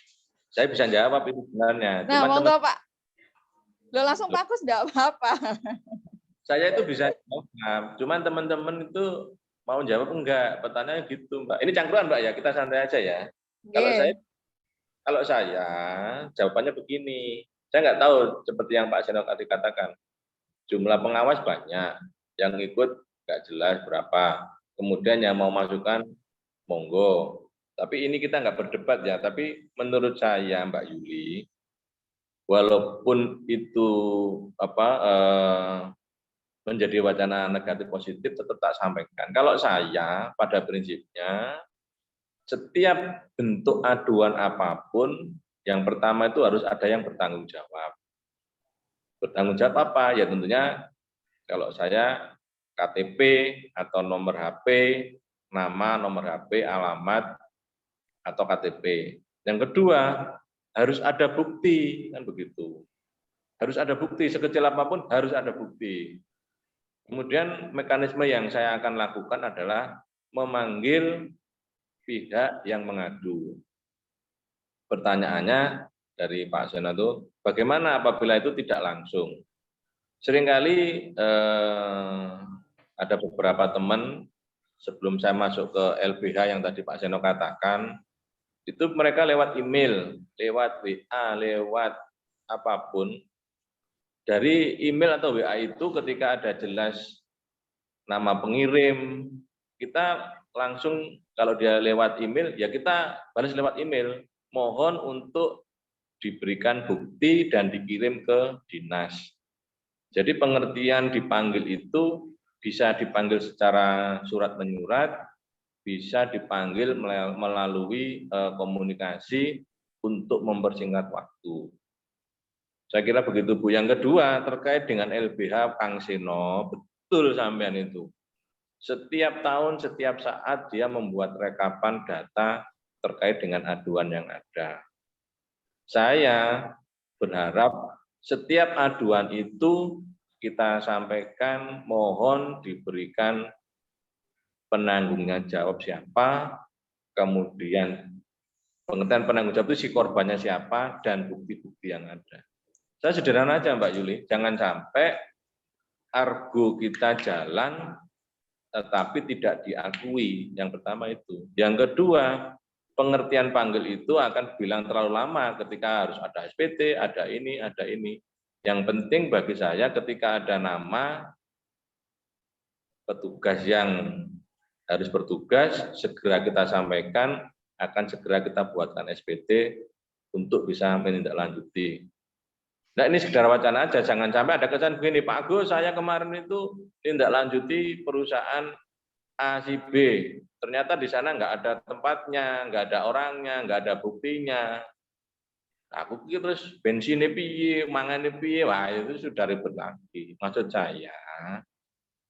Saya bisa jawab itu sebenarnya. Nah, Cuman monggo Pak. Lo langsung Pak Kus enggak apa-apa. Saya itu bisa jawab. Cuman teman-teman itu mau jawab enggak? Pertanyaannya gitu, Mbak. Ini cangkruan, Mbak ya. Kita santai aja ya. Kalau saya jawabannya begini. Saya nggak tahu seperti yang Pak Seno tadi katakan. Jumlah pengawas banyak, yang ikut nggak jelas berapa. Kemudian yang mau masukkan monggo. Tapi ini kita nggak berdebat ya. Tapi menurut saya Mbak Yuli, walaupun itu menjadi wacana negatif positif, tetap tak sampaikan. Kalau saya pada prinsipnya setiap bentuk aduan apapun, yang pertama itu harus ada yang bertanggung jawab. Bertanggung jawab apa? Ya tentunya kalau saya KTP atau nomor HP, nama, nomor HP, alamat, atau KTP. Yang kedua, harus ada bukti, kan begitu. Harus ada bukti, sekecil apapun harus ada bukti. Kemudian mekanisme yang saya akan lakukan adalah memanggil pihak yang mengadu. Pertanyaannya dari Pak Seno itu, bagaimana apabila itu tidak langsung? Seringkali ada beberapa teman, sebelum saya masuk ke LBH yang tadi Pak Seno katakan, itu mereka lewat email, lewat WA, lewat apapun. Dari email atau WA itu ketika ada jelas nama pengirim, kita langsung kalau dia lewat email, ya kita balas lewat email. Mohon untuk diberikan bukti dan dikirim ke dinas. Jadi pengertian dipanggil itu bisa dipanggil secara surat menyurat, bisa dipanggil melalui komunikasi untuk mempersingkat waktu. Saya kira begitu Bu. Yang kedua terkait dengan LBH Kang Seno, betul sampean itu. Setiap tahun, setiap saat dia membuat rekapan data terkait dengan aduan yang ada. Saya berharap setiap aduan itu kita sampaikan, mohon diberikan penanggungnya jawab siapa, kemudian pengertian penanggung jawab itu si korbannya siapa, dan bukti-bukti yang ada. Saya sederhana aja Mbak Yuli, jangan sampai argo kita jalan tetapi tidak diakui. Yang pertama itu. Yang kedua, pengertian panggil itu akan bilang terlalu lama ketika harus ada SPT, ada ini, ada ini. Yang penting bagi saya ketika ada nama petugas yang harus bertugas, segera kita sampaikan, akan segera kita buatkan SPT untuk bisa menindaklanjuti. Nah ini sekedar wacana aja, jangan sampai ada kesan begini, Pak Agus, saya kemarin itu tindak lanjuti perusahaan A, si B. Ternyata di sana nggak ada tempatnya, nggak ada orangnya, nggak ada buktinya. Aku pikir terus bensinnya piye, mangannya piye, wah itu sudah ribet lagi. Maksud saya,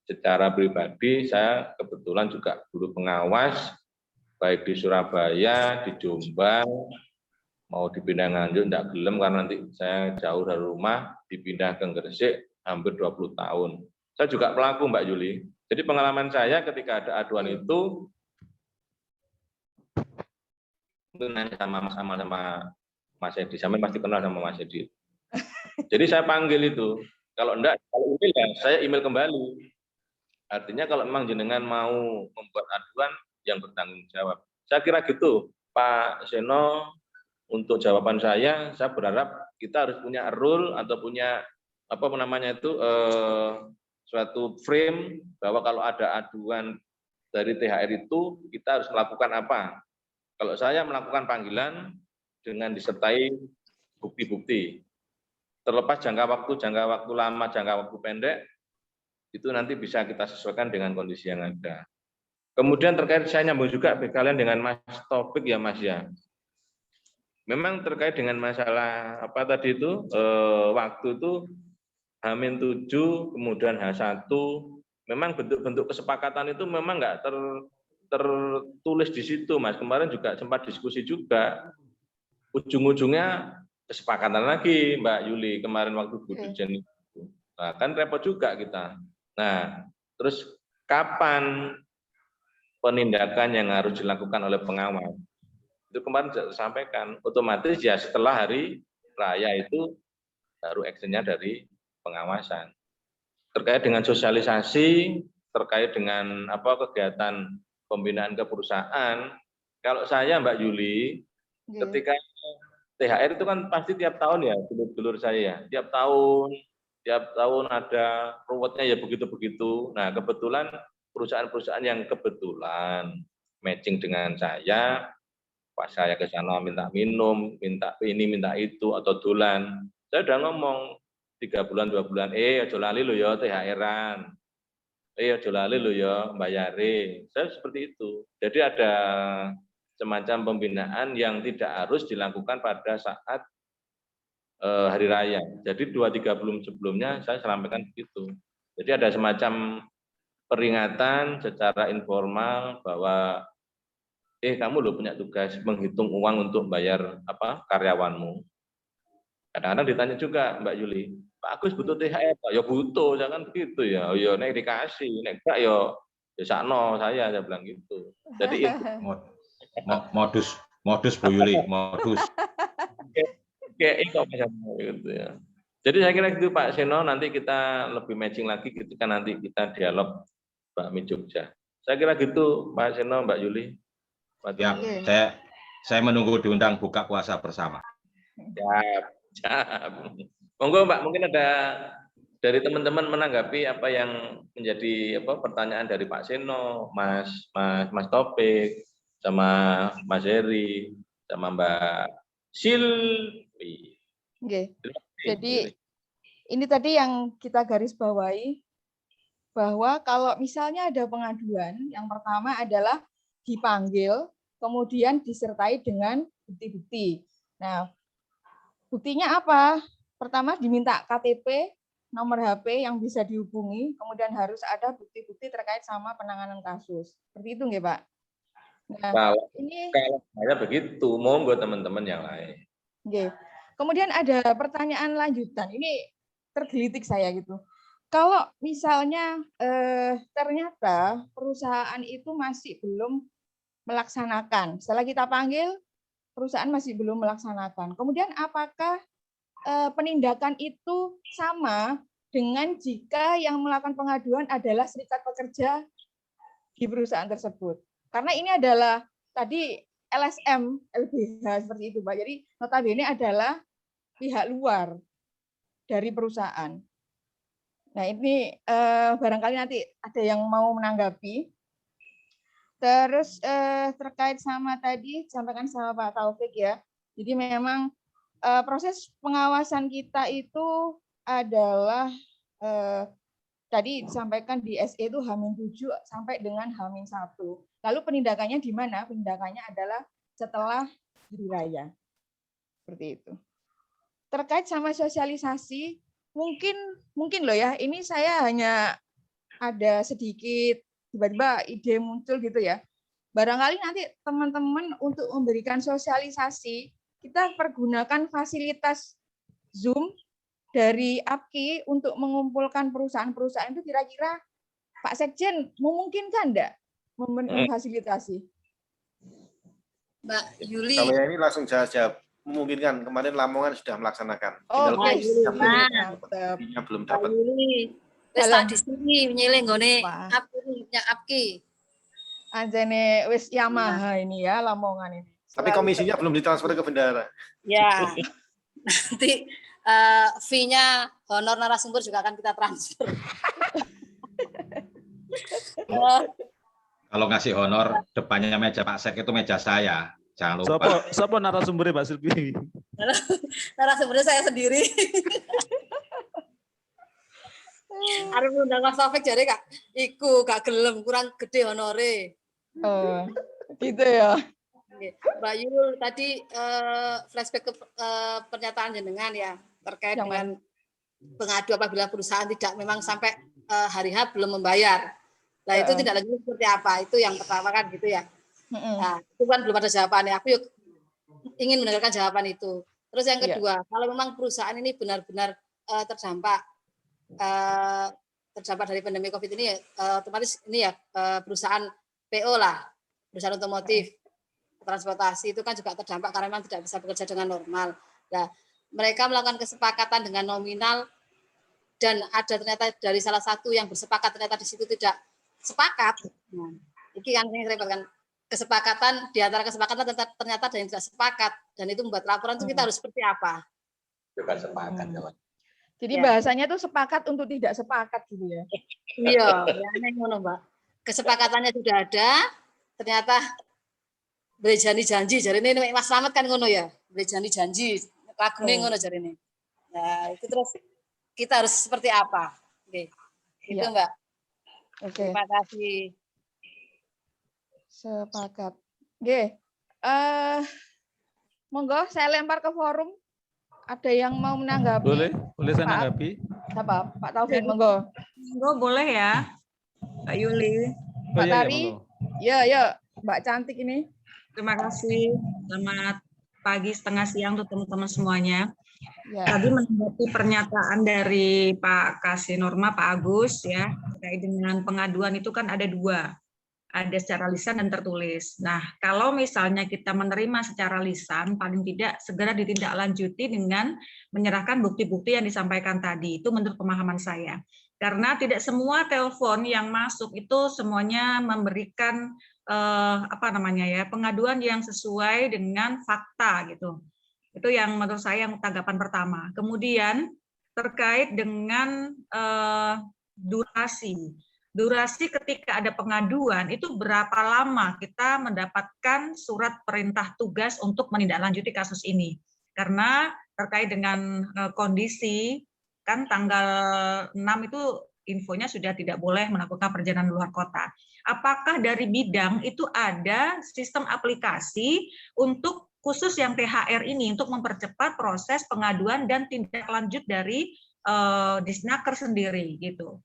secara pribadi saya kebetulan juga guru pengawas baik di Surabaya, di Jombang, mau dipindah Nganjuk enggak gelem karena nanti saya jauh dari rumah, dipindah ke Gresik hampir 20 tahun. Saya juga pelaku Mbak Yuli. Jadi pengalaman saya ketika ada aduan itu mungkin nanya sama Mas Amal sama Mas Edi, sampai pasti kenal sama Mas Edi. Jadi saya panggil itu. Kalau enggak, kalau email ya saya email kembali. Artinya kalau memang jenengan mau membuat aduan yang bertanggung jawab. Saya kira gitu, Pak Seno. Untuk jawaban saya berharap kita harus punya rule atau punya apa namanya itu suatu frame bahwa kalau ada aduan dari THR itu kita harus melakukan apa. Kalau saya melakukan panggilan dengan disertai bukti-bukti. Terlepas jangka waktu lama, jangka waktu pendek, itu nanti bisa kita sesuaikan dengan kondisi yang ada. Kemudian terkait saya nyambung juga kalian dengan Mas Taufik ya Mas ya. Memang terkait dengan masalah apa tadi itu waktu itu H-7 kemudian H1 memang bentuk-bentuk kesepakatan itu memang nggak tertulis di situ Mas. Kemarin juga sempat diskusi juga. Ujung-ujungnya kesepakatan lagi Mbak Yuli kemarin waktu Bu Dirjen itu. Nah, kan repot juga kita. Nah, terus kapan penindakan yang harus dilakukan oleh pengawas? Itu kemarin sudah disampaikan, otomatis ya setelah hari raya itu baru actionnya dari pengawasan. Terkait dengan sosialisasi, terkait dengan apa kegiatan pembinaan ke perusahaan, kalau saya Mbak Yuli, ketika THR itu kan pasti tiap tahun ya, dulur-dulur saya, tiap tahun ada ruwetnya ya begitu-begitu. Nah kebetulan perusahaan-perusahaan yang kebetulan matching dengan saya, pas saya ke sana minta minum, minta ini, minta itu, atau dolan. Saya udah ngomong 3 bulan, 2 bulan, aja lali lo ya THR-an. Aja lali lo ya bayare. Saya seperti itu. Jadi ada semacam pembinaan yang tidak harus dilakukan pada saat hari raya. Jadi 2-3 bulan sebelumnya saya sampaikan begitu. Jadi ada semacam peringatan secara informal bahwa kamu loh punya tugas menghitung uang untuk bayar apa karyawanmu. Kadang-kadang ditanya juga Mbak Yuli, Pak Agus butuh THR, Pak? Ya butuh, jangan begitu ya. Ya nek dikasih, nek enggak ya sakno saya bilang gitu. Jadi modus Bu Yuli, modus. Kayak itu gitu ya. Jadi saya kira itu Pak Seno, nanti kita lebih matching lagi ketika nanti kita dialog Mbak Mi Jogja. Saya kira gitu Pak Seno, Mbak Yuli. Ya, saya menunggu diundang buka puasa bersama. Siap. Monggo Mbak, mungkin ada dari teman-teman menanggapi apa yang menjadi apa pertanyaan dari Pak Seno, Mas Taufik, sama Mas Heri, sama Mbak Silvi. Oke. Jadi ini tadi yang kita garis bawahi bahwa kalau misalnya ada pengaduan, yang pertama adalah dipanggil, kemudian disertai dengan bukti-bukti. Nah, buktinya apa? Pertama diminta KTP, nomor HP yang bisa dihubungi, kemudian harus ada bukti-bukti terkait sama penanganan kasus. Seperti itu nggih, Pak? Nah, kalau ini saya begitu, monggo teman-teman yang lain. Oke. Kemudian ada pertanyaan lanjutan. Ini tergelitik saya gitu. Kalau misalnya ternyata perusahaan itu masih belum melaksanakan, setelah kita panggil perusahaan masih belum melaksanakan. Kemudian apakah penindakan itu sama dengan jika yang melakukan pengaduan adalah serikat pekerja di perusahaan tersebut? Karena ini adalah tadi LSM, LBH seperti itu, Pak. Jadi notabene adalah pihak luar dari perusahaan. Nah ini barangkali nanti ada yang mau menanggapi. Terus terkait sama tadi disampaikan sama Pak Taufik ya. Jadi memang proses pengawasan kita itu adalah tadi disampaikan di SE itu H-7 sampai dengan H-1. Lalu penindakannya di mana? Penindakannya adalah setelah hari raya. Seperti itu. Terkait sama sosialisasi, mungkin loh ya, ini saya hanya ada sedikit tiba-tiba ide muncul gitu ya. Barangkali nanti teman-teman untuk memberikan sosialisasi, kita pergunakan fasilitas Zoom dari APKI untuk mengumpulkan perusahaan-perusahaan itu kira-kira Pak Sekjen memungkinkan enggak memfasilitasi? Mbak Yuli. Kalau yang ini langsung jawab. Memungkinkan. Kemarin Lamongan sudah melaksanakan. Oh, Tinggal mantap. belum dapat. Wis tak di sini nyilih nggone APKI. Anjane wis Yamaha ini ya Lamongan ini. Tapi komisinya belum ditransfer ke bendara. Ya. Nanti fee-nya honor narasumber juga akan kita transfer. Kalau ngasih honor, depannya meja Pak Sek itu meja saya. Jangan lupa. Siapa narasumbernya Pak Silvi? Narasumbernya saya sendiri. Arep undang Mas Taufik jare Kak, iku gak gelem kurang gede honore. Oh, gitu ya. Mbak Yul tadi flashback ke pernyataan jenengan ya terkait dengan pengadu apabila perusahaan tidak memang sampai hari H belum membayar. Nah itu tidak lanjut seperti apa? Itu yang pertama kan gitu ya. Nah itu kan belum ada jawabannya. Aku ingin mendengarkan jawaban itu. Terus yang kedua, kalau memang perusahaan ini benar-benar terdampak dari pandemi COVID ini, otomatis ini ya perusahaan PO lah, perusahaan otomotif, transportasi itu kan juga terdampak karena memang tidak bisa bekerja dengan normal. Nah, mereka melakukan kesepakatan dengan nominal dan ada ternyata dari salah satu yang bersepakat ternyata di situ tidak sepakat. Nah, ini kan ini repot kan. Kesepakatan di antara kesepakatan ternyata ada yang tidak sepakat dan itu membuat laporan itu kita harus seperti apa? Juga sepakat. Jadi bahasanya tuh sepakat untuk tidak sepakat gitu ya. Iya, ya ngono, Mbak. Kesepakatannya sudah ada, ternyata berjanji janji jari ini Mas Slamet kan ngono ya. Berjanji janji lagune ngono jari ini. Nah, itu terus kita harus seperti apa? Oke. Gitu, Mbak. Oke. Terima kasih. Sepakat. Oke. Monggo saya lempar ke forum. Ada yang mau menanggapi? Boleh saya menanggapi? Apa? Pak Taufik, monggo. Monggo boleh ya, Mbak Yuli. Pak Tari, ya, Mbak Cantik ini. Terima kasih. Selamat pagi, setengah siang untuk teman-teman semuanya. Ya. Tadi menanggapi pernyataan dari Pak Kasih Norma, Pak Agus ya, terkait dengan pengaduan itu kan ada dua. Ada secara lisan dan tertulis. Nah, kalau misalnya kita menerima secara lisan, paling tidak segera ditindaklanjuti dengan menyerahkan bukti-bukti yang disampaikan tadi. Itu menurut pemahaman saya. Karena tidak semua telepon yang masuk itu semuanya memberikan pengaduan yang sesuai dengan fakta gitu. Itu yang menurut saya yang tanggapan pertama. Kemudian terkait dengan durasi. Durasi ketika ada pengaduan itu berapa lama kita mendapatkan surat perintah tugas untuk menindaklanjuti kasus ini. Karena terkait dengan kondisi, kan tanggal 6 itu infonya sudah tidak boleh melakukan perjalanan luar kota. Apakah dari bidang itu ada sistem aplikasi untuk khusus yang THR ini untuk mempercepat proses pengaduan dan tindak lanjut dari Disnaker sendiri gitu.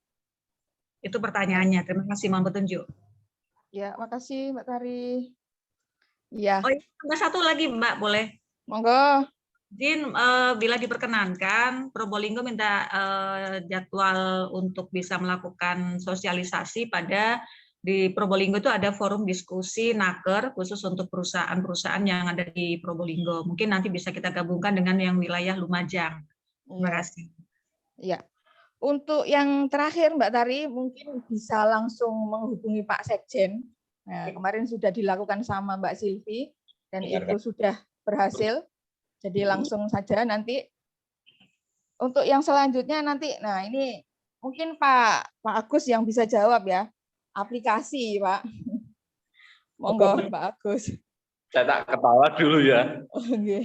Itu pertanyaannya. Terima kasih, mohon petunjuk. Ya, makasih Mbak Tari. Ya. Oh, ada satu lagi Mbak, boleh? Monggo. Izin bila diperkenankan, Probolinggo minta jadwal untuk bisa melakukan sosialisasi di Probolinggo itu ada forum diskusi naker khusus untuk perusahaan-perusahaan yang ada di Probolinggo. Mungkin nanti bisa kita gabungkan dengan yang wilayah Lumajang. Terima kasih. Ya. Untuk yang terakhir Mbak Tari, mungkin bisa langsung menghubungi Pak Sekjen. Nah, kemarin sudah dilakukan sama Mbak Silvi, dan itu sudah berhasil. Jadi langsung saja nanti. Untuk yang selanjutnya nanti, nah ini mungkin Pak Agus yang bisa jawab ya. Aplikasi, Pak. Monggo, Pak Agus. Saya tak ketawa dulu ya. Oke.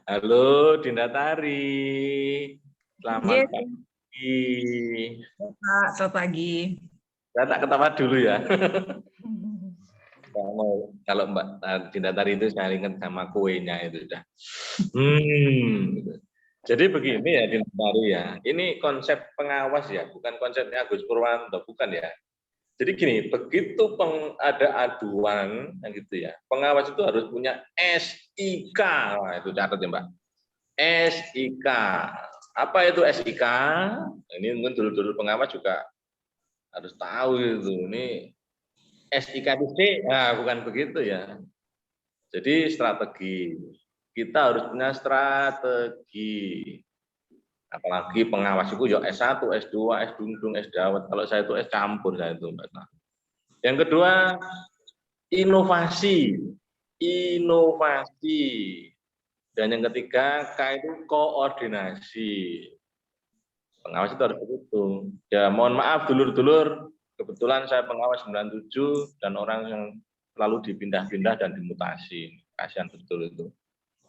Halo, Dinda Tari. Selamat pagi. Selamat pagi. Saya tak ketawa dulu ya. Kalau Mbak Dinda Tari itu saya ingat sama kuenya itu sudah. Jadi begini ya, Dinatari ya. Ini konsep pengawas ya, bukan konsepnya Agus Purwanto, bukan ya. Jadi gini, begitu ada aduan, gitu ya, pengawas itu harus punya SIK. Nah, itu catat ya Mbak. SIK. Apa itu SIK? Ini mungkin dulu-dulu pengawas juga harus tahu itu. Ini SIK itu bukan begitu ya. Jadi strategi. Kita harus punya strategi. Apalagi pengawas itu ya S1, S2, S-dungdung, S-dawet. Kalau saya itu S campur saya itu Mbak. Yang kedua, inovasi. Inovasi. Dan yang ketiga, K itu koordinasi. Pengawas itu harus begitu. Ya mohon maaf dulur-dulur, kebetulan saya pengawas 97 dan orang yang selalu dipindah-pindah dan dimutasi. Kasihan betul itu.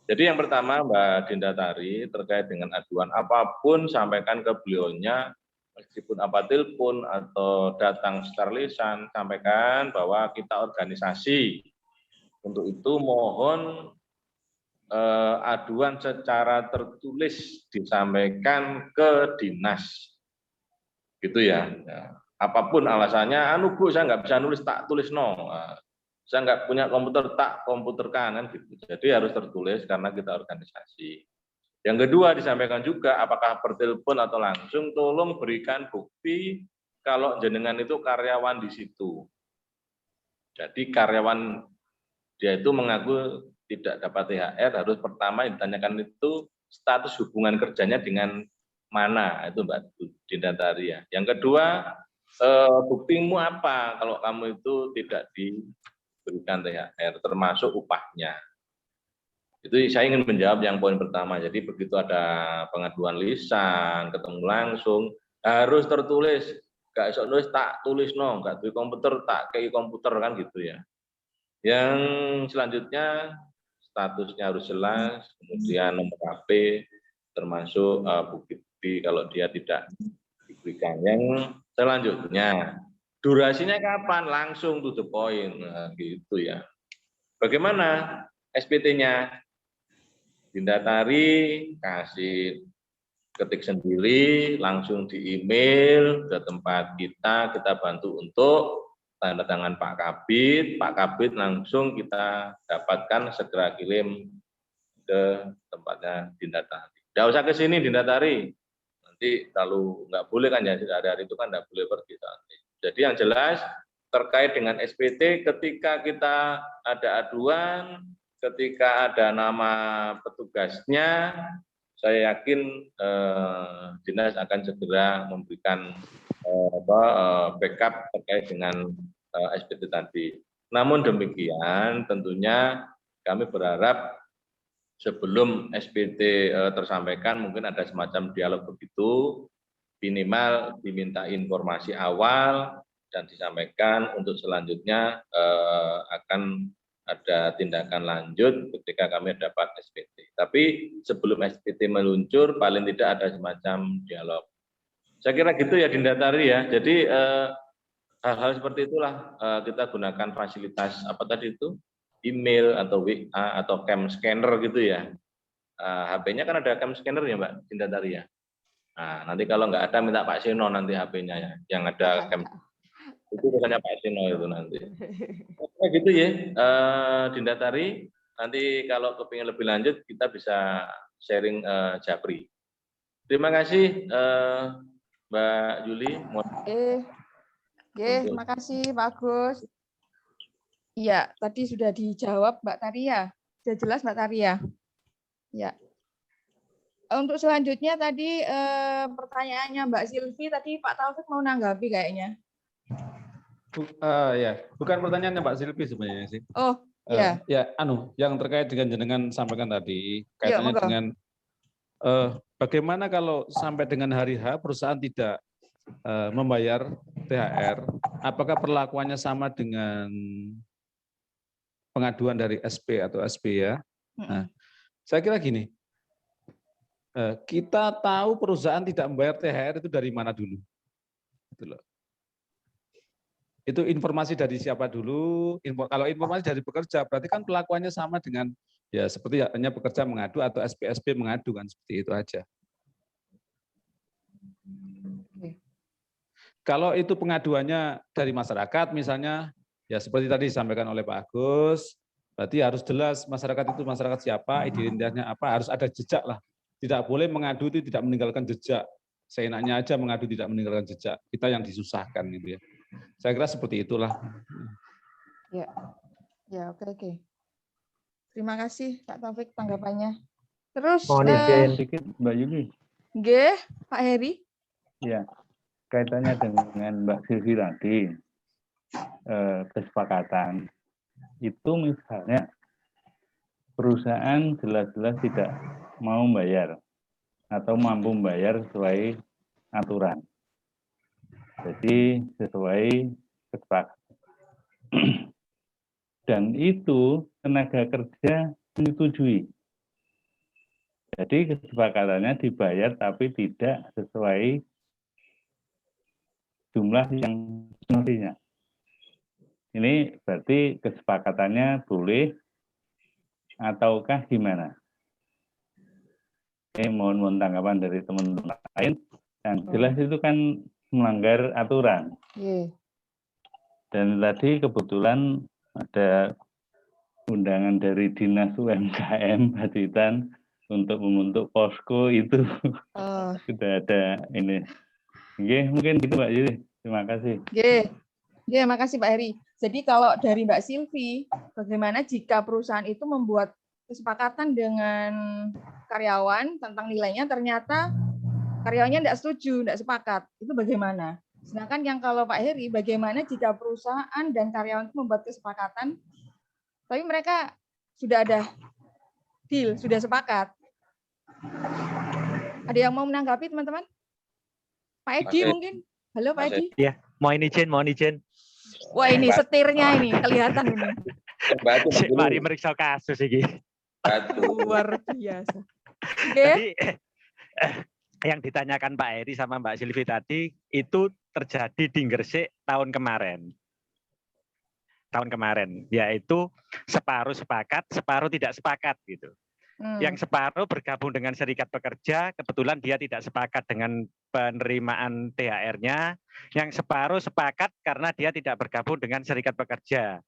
Jadi yang pertama Mbak Dinatari terkait dengan aduan apapun sampaikan ke beliaunya, meskipun apa telepon atau datang secara lisan, sampaikan bahwa kita organisasi. Untuk itu mohon aduan secara tertulis disampaikan ke dinas. Gitu ya. Apapun alasannya, Bu saya nggak bisa nulis, tak tulis no. Saya nggak punya komputer, tak komputer kanan gitu. Jadi harus tertulis karena kita organisasi. Yang kedua disampaikan juga, apakah per telepon atau langsung, tolong berikan bukti kalau jenengan itu karyawan di situ. Jadi karyawan dia itu mengaku tidak dapat THR, harus pertama ditanyakan itu status hubungan kerjanya dengan mana, itu Mbak Dinatari ya. Yang kedua, buktimu apa kalau kamu itu tidak diberikan THR, termasuk upahnya. Itu saya ingin menjawab yang poin pertama. Jadi begitu ada pengaduan lisan, ketemu langsung, harus tertulis. Gak iso nulis tak tulis no, gak duwe komputer tak kei komputer kan gitu ya. Yang selanjutnya statusnya harus jelas, kemudian nomor HP, termasuk bukti kalau dia tidak diberikan. Yang selanjutnya durasinya kapan? Langsung to the point, nah, gitu ya. Bagaimana SPT-nya? Dinatari kasih ketik sendiri, langsung di email ke tempat kita bantu untuk tanda tangan Pak Kabid langsung kita dapatkan segera kirim ke tempatnya Dinatari. Tidak usah ke sini Dinatari, nanti kalau nggak boleh kan ya, hari itu kan nggak boleh pergi nanti. Jadi yang jelas terkait dengan SPT, ketika kita ada aduan, ketika ada nama petugasnya, saya yakin dinas akan segera memberikan backup terkait dengan SPT tadi. Namun demikian, tentunya kami berharap sebelum SPT tersampaikan, mungkin ada semacam dialog begitu, minimal diminta informasi awal dan disampaikan untuk selanjutnya akan ada tindakan lanjut ketika kami dapat SPT. Tapi sebelum SPT meluncur, paling tidak ada semacam dialog. Saya kira gitu ya Dinatari ya. Jadi hal-hal seperti itulah kita gunakan fasilitas apa tadi itu, email atau WA atau cam scanner gitu ya. HP-nya kan ada cam scanner ya Mbak Dinatari ya. Nah, nanti kalau nggak ada minta Pak Sino nanti HP-nya ya, yang ada cam. Itu biasanya Pak Sino itu nanti. Gitu ya, Dinatari. Nanti kalau kepingin lebih lanjut kita bisa sharing Japri. Terima kasih Mbak Juli. Terima kasih Pak Agus. Iya, tadi sudah dijawab Mbak Taria. Sudah jelas Mbak Taria. Ya. Untuk selanjutnya tadi pertanyaannya Mbak Silvi tadi Pak Taufik mau nanggapi kayaknya. Ya, bukan pertanyaannya Mbak Silvi sebenarnya sih. Oh, ya. Yang terkait dengan jenengan sampaikan tadi, kaitannya dengan bagaimana kalau sampai dengan hari H perusahaan tidak membayar THR, apakah perlakuannya sama dengan pengaduan dari SP atau SP ya? Nah, saya kira gini, kita tahu perusahaan tidak membayar THR itu dari mana dulu? Gitu loh. Itu informasi dari siapa dulu? Kalau informasi dari pekerja, berarti kan pelakuannya sama dengan Ya seperti hanya pekerja mengadu atau SPSP mengadu kan, seperti itu aja. Kalau itu pengaduannya dari masyarakat misalnya, ya seperti tadi disampaikan oleh Pak Agus, berarti harus jelas masyarakat itu masyarakat siapa, identitasnya apa, harus ada jejak lah. Tidak boleh mengadu itu tidak meninggalkan jejak. Seenaknya aja mengadu tidak meninggalkan jejak. Kita yang disusahkan gitu ya. Saya kira seperti itulah. Ya, oke. Terima kasih Pak Taufik tanggapannya. Terus mohon izin sedikit Mbak Yuli. Nggih, Pak Heri. Ya, kaitannya dengan Mbak Silvi tadi, kesepakatan itu misalnya perusahaan jelas-jelas tidak mau membayar atau mampu membayar sesuai aturan. Jadi sesuai kesepakatan. Dan itu tenaga kerja menyetujui. Jadi kesepakatannya dibayar tapi tidak sesuai jumlah yang semestinya. Ini berarti kesepakatannya boleh ataukah gimana? Ini mohon tanggapan dari teman-teman lain. Yang jelas itu kan melanggar aturan. Dan tadi kebetulan ada undangan dari Dinas UMKM Pacitan untuk membentuk posko itu. Sudah ada ini. Oke, mungkin gitu Mbak Yuli. Terima kasih. Oke, makasih Pak Heri. Jadi kalau dari Mbak Silvi, bagaimana jika perusahaan itu membuat kesepakatan dengan karyawan tentang nilainya, ternyata karyawannya tidak setuju, tidak sepakat, itu bagaimana? Sedangkan yang kalau Pak Heri, bagaimana jika perusahaan dan karyawan itu membuat kesepakatan, tapi mereka sudah ada deal, sudah sepakat. Ada yang mau menanggapi teman-teman? Pak Edi mungkin? Halo Pak Edi. Ya, mohon izin. Wah ini setirnya ini kelihatan ini. Mari meriksa kasus ini. Luar biasa. Tadi yang ditanyakan Pak Heri sama Mbak Silvi tadi itu terjadi di Gresik tahun kemarin, yaitu separuh sepakat, separuh tidak sepakat gitu. Yang separuh bergabung dengan serikat pekerja, kebetulan dia tidak sepakat dengan penerimaan THR-nya. Yang separuh sepakat karena dia tidak bergabung dengan serikat pekerja.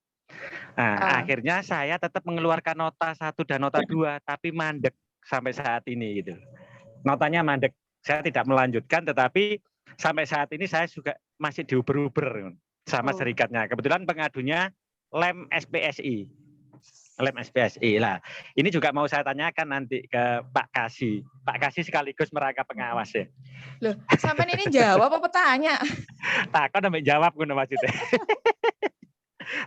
Nah, akhirnya saya tetap mengeluarkan nota 1 dan nota 2, tapi mandek sampai saat ini gitu. Notanya mandek, saya tidak melanjutkan, tetapi sampai saat ini saya juga masih diuber-uber sama serikatnya. Kebetulan pengadunya Lem SPSI. Lah, ini juga mau saya tanyakan nanti ke Pak Kasih. Pak Kasih sekaligus merangkap pengawas ya. Loh, sampai ini jawab apa tanya? Takut sampai jawab gue maksudnya.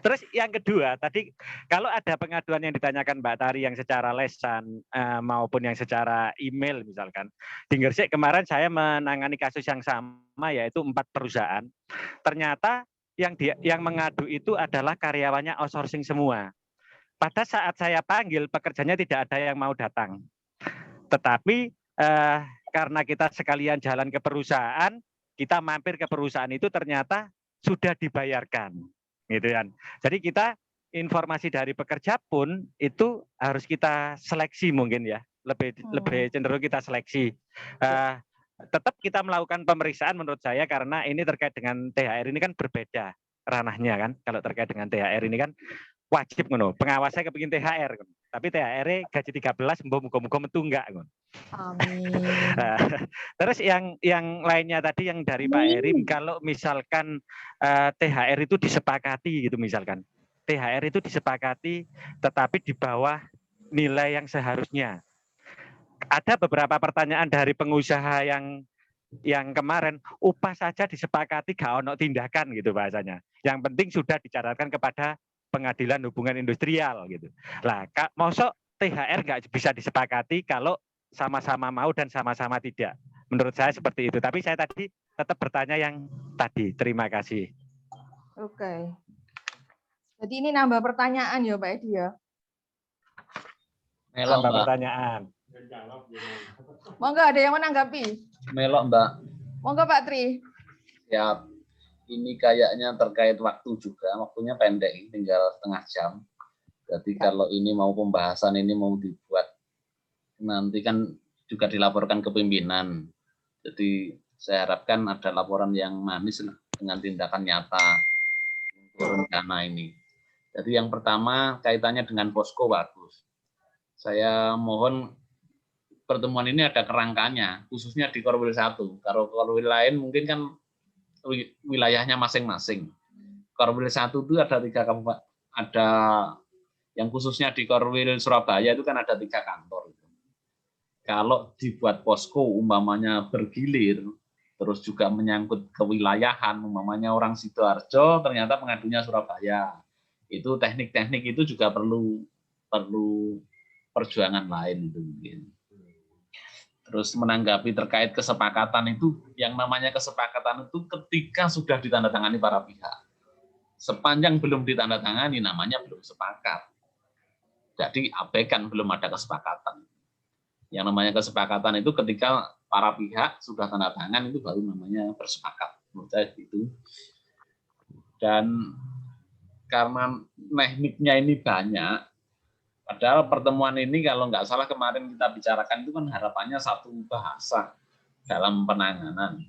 Terus yang kedua, tadi kalau ada pengaduan yang ditanyakan Mbak Tari yang secara lesan maupun yang secara email misalkan. Di Gresik kemarin saya menangani kasus yang sama yaitu 4 perusahaan. Ternyata yang mengadu itu adalah karyawannya outsourcing semua. Pada saat saya panggil, pekerjanya tidak ada yang mau datang. Tetapi karena kita sekalian jalan ke perusahaan, kita mampir ke perusahaan itu ternyata sudah dibayarkan. Gitu kan. Jadi kita informasi dari pekerja pun itu harus kita seleksi mungkin ya. Lebih cenderung kita seleksi. Tetap kita melakukan pemeriksaan menurut saya karena ini terkait dengan THR ini kan berbeda ranahnya kan. Kalau terkait dengan THR ini kan wajib ngono, pengawasnya kepengin THR ngono. Tapi THR-nya gaji 13 muga-muga metu enggak ngono. Amin. Terus yang lainnya tadi yang dari Pak Heri, kalau misalkan THR itu disepakati gitu misalkan. THR itu disepakati tetapi di bawah nilai yang seharusnya. Ada beberapa pertanyaan dari pengusaha yang kemarin, upah saja disepakati gak ono tindakan gitu bahasanya. Yang penting sudah dicatatkan kepada Pengadilan Hubungan Industrial gitu. Lah, mosok THR nggak bisa disepakati kalau sama-sama mau dan sama-sama tidak. Menurut saya seperti itu. Tapi saya tadi tetap bertanya yang tadi. Terima kasih. Oke. Jadi ini nambah pertanyaan ya Pak Edi ya. Nambah pertanyaan. Monggo ada yang menanggapi? Melok Mbak. Monggo Pak Tri. Ya. Ini kayaknya terkait waktu juga, waktunya pendek, tinggal setengah jam. Jadi kalau ini mau pembahasan ini mau dibuat nanti kan juga dilaporkan ke pimpinan. Jadi saya harapkan ada laporan yang manis dengan tindakan nyata untuk rencana ini. Jadi yang pertama kaitannya dengan posko Pak Agus. Saya mohon pertemuan ini ada kerangkanya, khususnya di Korwil 1. Kalau Korwil lain mungkin kan wilayahnya masing-masing. Korwil 1 itu ada 3 kabupaten, ada yang khususnya di Korwil Surabaya itu kan ada 3 kantor. Kalau dibuat posko umpamanya bergilir, terus juga menyangkut kewilayahan, umpamanya orang Sidoarjo ternyata pengadunya Surabaya. Itu teknik-teknik itu juga perlu perjuangan lain itu mungkin. Terus menanggapi terkait kesepakatan itu, yang namanya kesepakatan itu ketika sudah ditandatangani para pihak. Sepanjang belum ditandatangani namanya belum sepakat. Jadi abaikan belum ada kesepakatan. Yang namanya kesepakatan itu ketika para pihak sudah tanda tangan itu baru namanya bersepakat. Menurut saya itu. Dan karena tekniknya ini banyak, padahal pertemuan ini kalau nggak salah kemarin kita bicarakan itu kan harapannya satu bahasa dalam penanganan.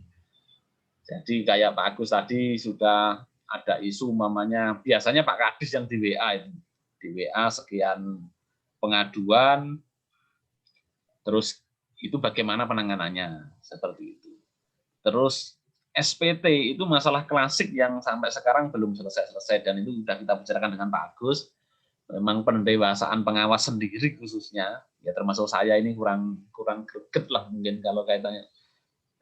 Jadi kayak Pak Agus tadi sudah ada isu mamanya, biasanya Pak Kadis yang di WA itu. Di WA sekian pengaduan, terus itu bagaimana penanganannya, seperti itu. Terus SPT itu masalah klasik yang sampai sekarang belum selesai-selesai, dan itu sudah kita bicarakan dengan Pak Agus. Memang pendewasaan pengawas sendiri khususnya, ya termasuk saya ini kurang greget lah mungkin kalau kaitannya.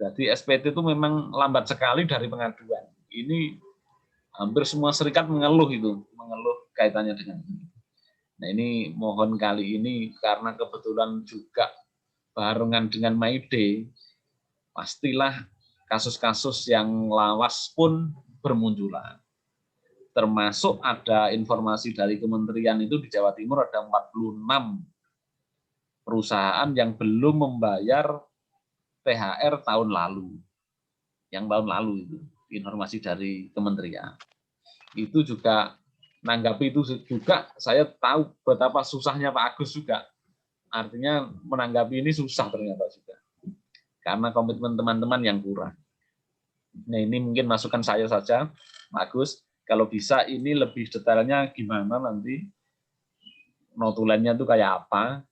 Jadi SPT itu memang lambat sekali dari pengaduan. Ini hampir semua serikat mengeluh kaitannya dengan ini. Nah ini mohon kali ini karena kebetulan juga barengan dengan May Day, pastilah kasus-kasus yang lawas pun bermunculan. Termasuk ada informasi dari kementerian itu di Jawa Timur ada 46 perusahaan yang belum membayar THR tahun lalu. Yang tahun lalu itu informasi dari kementerian. Itu juga menanggapi itu juga saya tahu betapa susahnya Pak Agus juga. Artinya menanggapi ini susah ternyata juga. Karena komitmen teman-teman yang kurang. Nah ini mungkin masukan saya saja, Pak Agus. Kalau bisa ini lebih detailnya gimana nanti, notulennya itu kayak apa,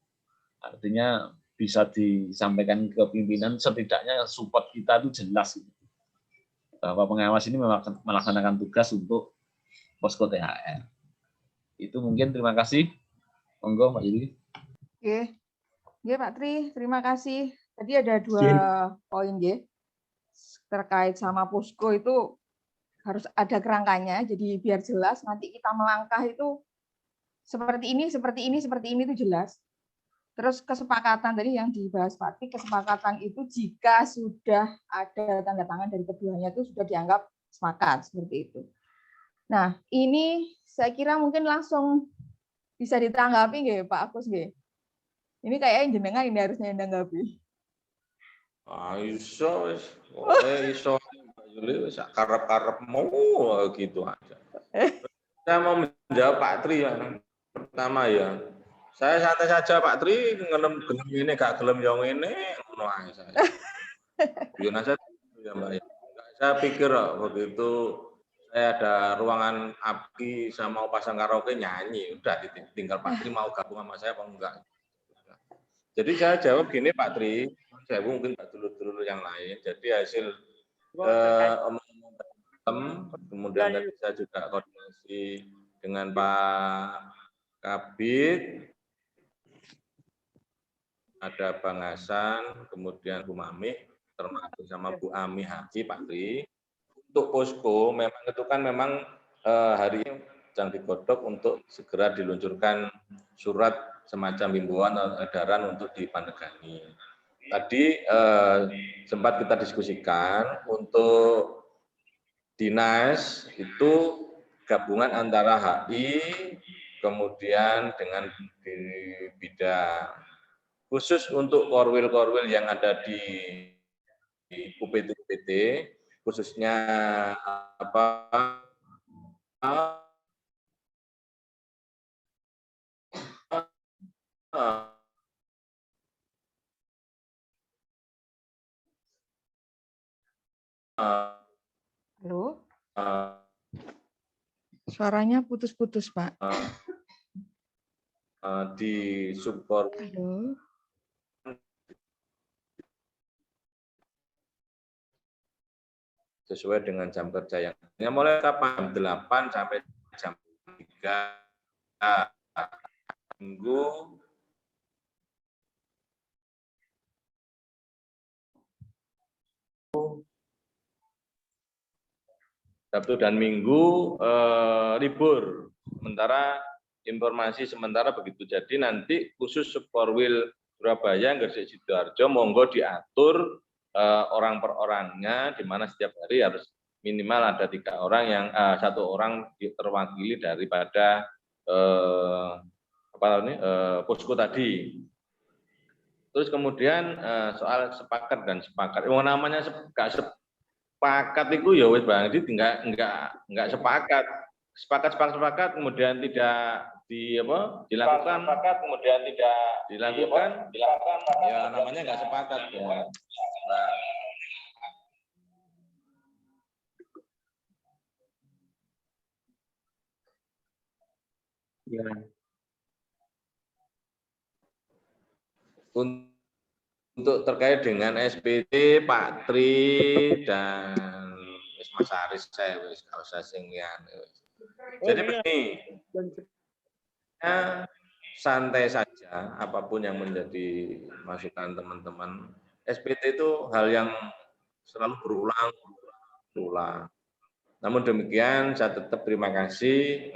artinya bisa disampaikan ke pimpinan, setidaknya support kita itu jelas. Bahwa pengawas ini melaksanakan tugas untuk posko THR. Itu mungkin, terima kasih. Monggo Mbak Yuli. Oke. Oke Pak Tri, terima kasih. Tadi ada 2 poin ya. Terkait sama posko itu harus ada kerangkanya, jadi biar jelas nanti kita melangkah itu seperti ini itu jelas. Terus kesepakatan tadi yang dibahas Pak Tri, kesepakatan itu jika sudah ada tanda tangan dari keduanya itu sudah dianggap sepakat seperti itu. Nah, ini saya kira mungkin langsung bisa ditanggapi nggih Pak Agus nggih. Ini kayaknya jenengan ini harusnya ditanggapi. Iso Mbak Yuli wis karep-karepmu gitu aja. Saya mau menjawab Pak Tri yang pertama ya. Saya santai saja Pak Tri, gelem ini gak gelem yang ini ngono ae saya. Biar aja ya Mbak ya. Saya pikir begitu saya ada ruangan api sama mau pasang karaoke nyanyi, udah tinggal Pak Tri mau gabung sama saya apa enggak. Jadi saya jawab gini Pak Tri, saya mungkin Pak dulu yang lain. Jadi hasil kemudian tadi saya juga koordinasi dengan Pak Kabid, ada Bang Hasan, kemudian Bu Mami, termasuk sama Bu Ami Haji, Pak Tri. Untuk posko, memang itu kan memang hari ini sedang digodok untuk segera diluncurkan surat semacam himbauan atau edaran untuk dipandegani. Tadi sempat kita diskusikan untuk dinas itu gabungan antara HI kemudian dengan di bidang khusus untuk korwil-korwil yang ada di UPT khususnya apa Halo? Suaranya putus-putus, Pak. Di support. Halo? Sesuai dengan jam kerja yang mulai kapan? 8 sampai jam 3 minggu. Sabtu dan Minggu libur. Sementara informasi sementara begitu. Jadi nanti khusus Superwheel Surabaya, Gresik, Sidoarjo, monggo diatur orang per orangnya, di mana setiap hari harus minimal ada 3 orang yang 1 orang terwakili daripada posko tadi. Terus kemudian soal sepakat dan sepakat. Yang namanya sepakat itu ya wis Bang, jadi enggak sepakat. Sepakat kemudian tidak dilakukan, kemudian tidak dilakukan, ya namanya enggak sepakat ya. Ya. Untuk terkait dengan SPT, Pak Tri dan Mas Aris saya wis gak usah singgian. Jadi begini, santai saja apapun yang menjadi masukan teman-teman. SPT itu hal yang selalu berulang. Namun demikian saya tetap terima kasih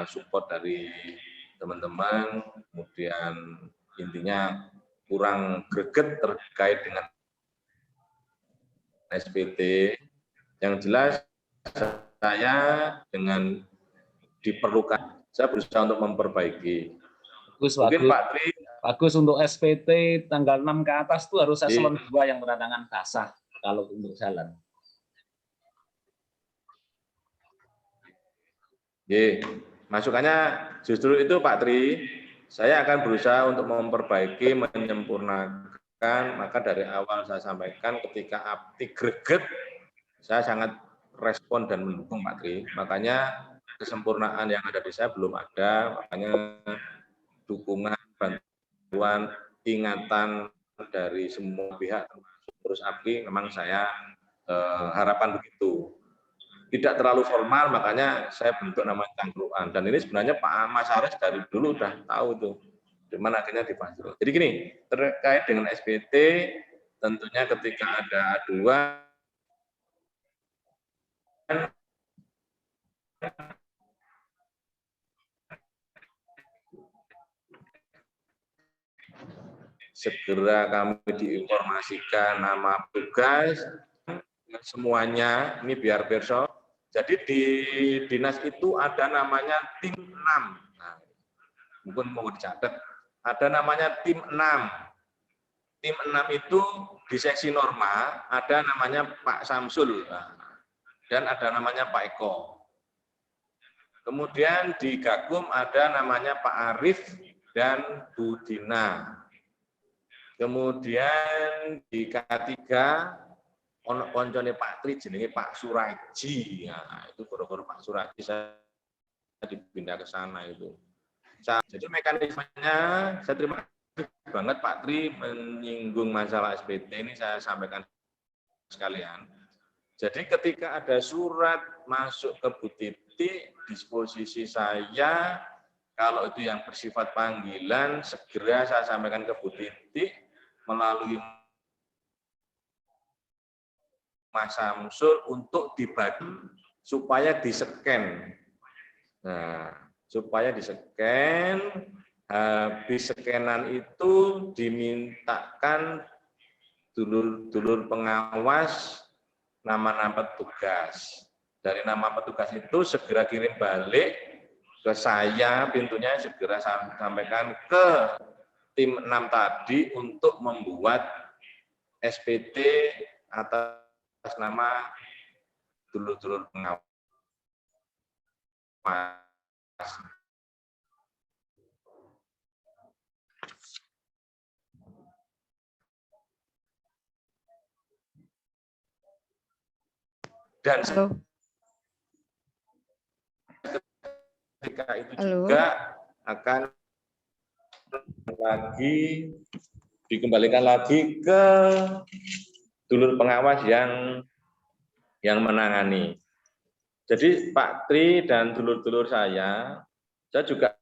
support dari teman-teman, kemudian intinya kurang greget terkait dengan SPT. Yang jelas saya dengan diperlukan, saya berusaha untuk memperbaiki. Mungkin Pak Tri, bagus untuk SPT tanggal 6 ke atas itu harus eselon 2 yang bertangan basah kalau untuk jalan. Masukannya justru itu Pak Tri, saya akan berusaha untuk memperbaiki, menyempurnakan, maka dari awal saya sampaikan ketika APTI greget, saya sangat respon dan mendukung Pak Tri, makanya kesempurnaan yang ada di saya belum ada, makanya dukungan, bantuan, ingatan dari semua pihak, terus APTI memang saya harapan begitu. Tidak terlalu formal, makanya saya bentuk nama cangkruan. Dan ini sebenarnya Pak Mas Aris dari dulu udah tahu tuh, di mana akhirnya dipanggil. Jadi gini, terkait dengan SPT, tentunya ketika ada aduan, segera kami diinformasikan nama tugas, semuanya, ini biar besok. Jadi di dinas itu ada namanya tim 6. Nah, mungkin mau dicatat. Ada namanya tim 6. Tim 6 itu di seksi norma ada namanya Pak Samsul dan ada namanya Pak Eko. Kemudian di Gakum ada namanya Pak Arif dan Bu Dina. Kemudian di K3 ono koncone Pak Tri jenenge Pak Suraji. Nah, itu guru-guru Pak Suraji saya dipindah ke sana itu. Jadi mekanismenya saya terima kasih banget Pak Tri menyinggung masalah SPT ini, saya sampaikan sekalian. Jadi ketika ada surat masuk ke Bu Titi, disposisi saya kalau itu yang bersifat panggilan segera saya sampaikan ke Bu Titi melalui Mas Samsul untuk dibagi supaya di-scan. Nah, supaya di-scan, habis scanan itu dimintakan dulur-dulur pengawas nama-nama petugas. Dari nama petugas itu segera kirim balik ke saya, pintunya segera sampaikan ke tim 6 tadi untuk membuat SPT atas nama dulur-dulur pengawas. Dan Halo. ketika itu juga akan dikembalikan lagi ke dulur pengawas yang menangani. Jadi Pak Tri dan dulur-dulur saya juga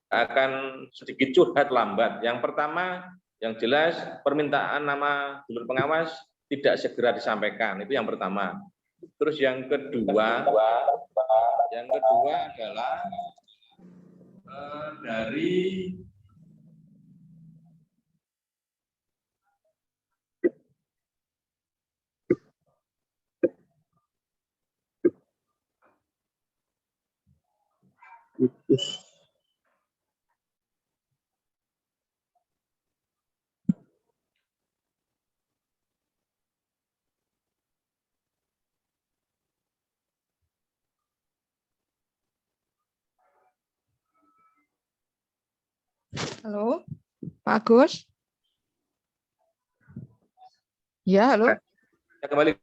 akan sedikit curhat lambat. Yang pertama, yang jelas permintaan nama dulur pengawas tidak segera disampaikan, itu yang pertama. Terus yang kedua adalah dari Halo, Pak Agus. Ya, halo. Kembali.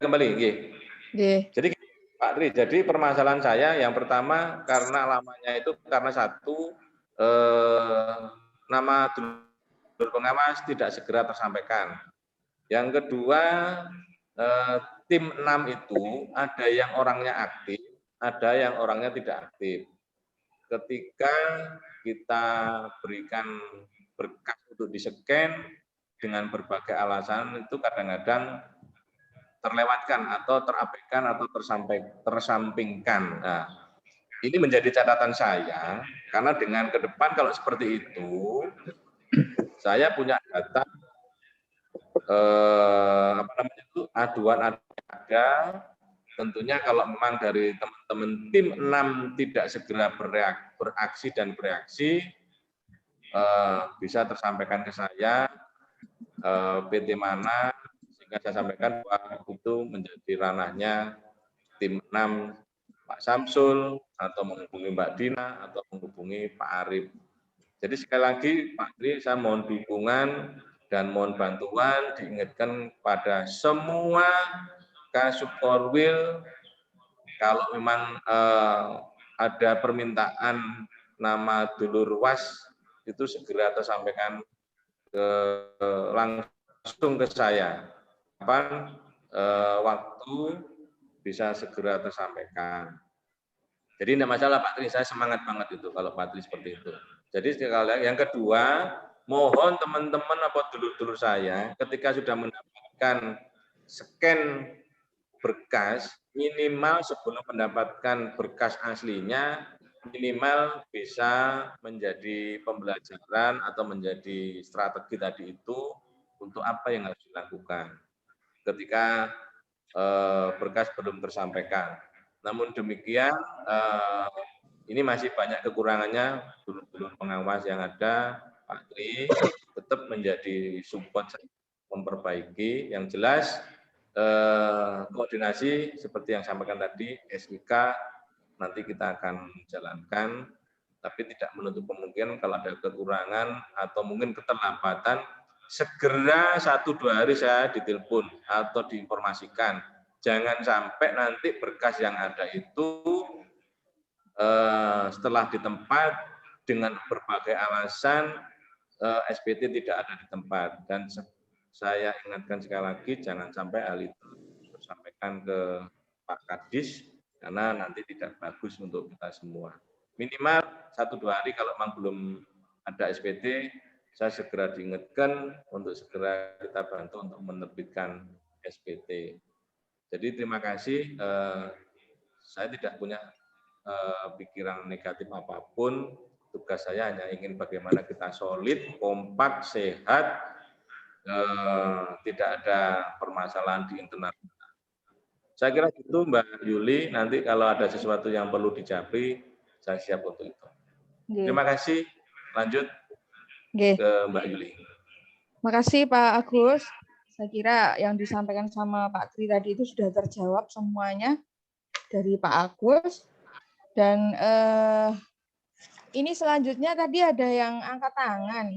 Jadi Pak Tri, jadi permasalahan saya yang pertama karena lamanya itu karena satu nama dulur pengawas tidak segera tersampaikan. Yang kedua, tim 6 itu ada yang orangnya aktif, ada yang orangnya tidak aktif. Ketika kita berikan berkas untuk di-scan dengan berbagai alasan itu kadang-kadang terlewatkan atau terabaikan atau tersampingkan. Nah, ini menjadi catatan saya karena dengan ke depan kalau seperti itu, saya punya data aduan ada. Tentunya kalau memang dari teman-teman tim 6 tidak segera beraksi dan bereaksi, bisa tersampaikan ke saya PT mana, sehingga saya sampaikan bahwa itu menjadi ranahnya tim 6 Pak Samsul, atau menghubungi Mbak Dina, atau menghubungi Pak Arif. Jadi sekali lagi Pak Tri, saya mohon dukungan dan mohon bantuan diingatkan pada semua Kasubkorwil, kalau memang ada permintaan nama dulur was itu segera tersampaikan langsung ke saya. Kapan waktu bisa segera tersampaikan. Jadi tidak masalah Pak Tri, saya semangat banget itu kalau Pak Tri seperti itu. Jadi yang kedua, mohon teman-teman apa dulur-dulur saya ketika sudah mendapatkan scan berkas, minimal sebelum mendapatkan berkas aslinya, minimal bisa menjadi pembelajaran atau menjadi strategi tadi itu untuk apa yang harus dilakukan ketika berkas belum tersampaikan. Namun demikian, ini masih banyak kekurangannya, dulur-dulur pengawas yang ada, Pak Tri tetap menjadi support memperbaiki. Yang jelas, koordinasi seperti yang sampaikan tadi, SIK nanti kita akan jalankan, tapi tidak menutup kemungkinan kalau ada kekurangan atau mungkin keterlambatan, segera 1-2 hari saya ditelepon atau diinformasikan. Jangan sampai nanti berkas yang ada itu setelah di tempat dengan berbagai alasan SPT tidak ada di tempat. Dan saya ingatkan sekali lagi, jangan sampai hal itu disampaikan ke Pak Kadis, karena nanti tidak bagus untuk kita semua. Minimal 1-2 hari kalau memang belum ada SPT, saya segera diingatkan untuk segera kita bantu untuk menerbitkan SPT. Jadi terima kasih, saya tidak punya pikiran negatif apapun, tugas saya hanya ingin bagaimana kita solid, kompak, sehat, tidak ada permasalahan di internal. Saya kira itu Mbak Yuli, nanti kalau ada sesuatu yang perlu dijawab, saya siap untuk itu. Terima kasih, lanjut ke Mbak Yuli. Terima kasih Pak Agus. Saya kira yang disampaikan sama Pak Tri tadi itu sudah terjawab semuanya dari Pak Agus. Dan ini selanjutnya tadi ada yang angkat tangan,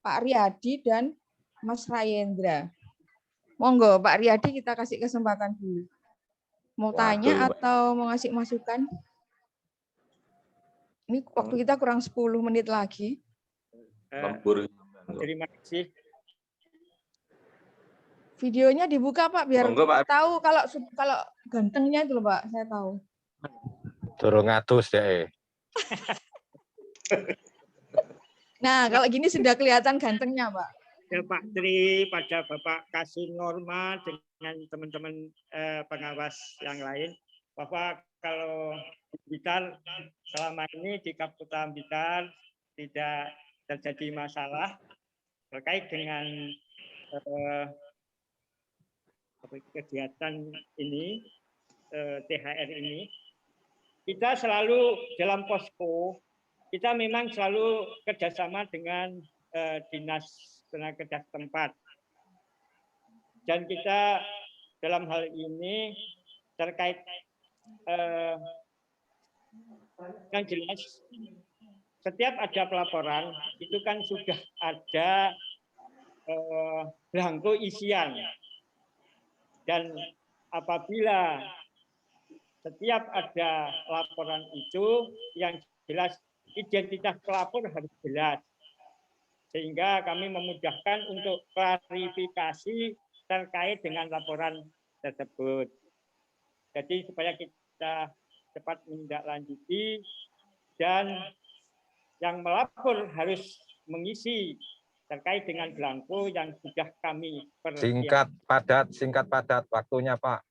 Pak Riyadi dan Mas Rayendra. Monggo Pak Riyadi kita kasih kesempatan dulu. Mau tanya Waduh, atau mau ngasih masukan? Ini waktu kita kurang 10 menit lagi. lembur. Terima kasih. Videonya dibuka Pak biar Monggo, Pak. tahu kalau gantengnya itu loh Pak, saya tahu. Durung ngatus deh. Nah, kalau gini sudah kelihatan gantengnya Pak. Ya Pak Tri, pada Bapak Kasih Norma dengan teman-teman pengawas yang lain, bahwa kalau Blitar selama ini di Kabupaten Blitar tidak terjadi masalah terkait dengan kegiatan ini, THR ini. Kita selalu dalam posko, kita memang selalu kerjasama dengan dinas tenaga kerja setempat. Dan kita dalam hal ini terkait yang jelas setiap ada pelaporan itu kan sudah ada belangko isian, dan apabila setiap ada laporan itu yang jelas identitas pelapor harus jelas, sehingga kami memudahkan untuk klarifikasi terkait dengan laporan tersebut. Jadi supaya kita cepat menindaklanjuti dan yang melapor harus mengisi terkait dengan belangko yang sudah kami Singkat padat waktunya Pak.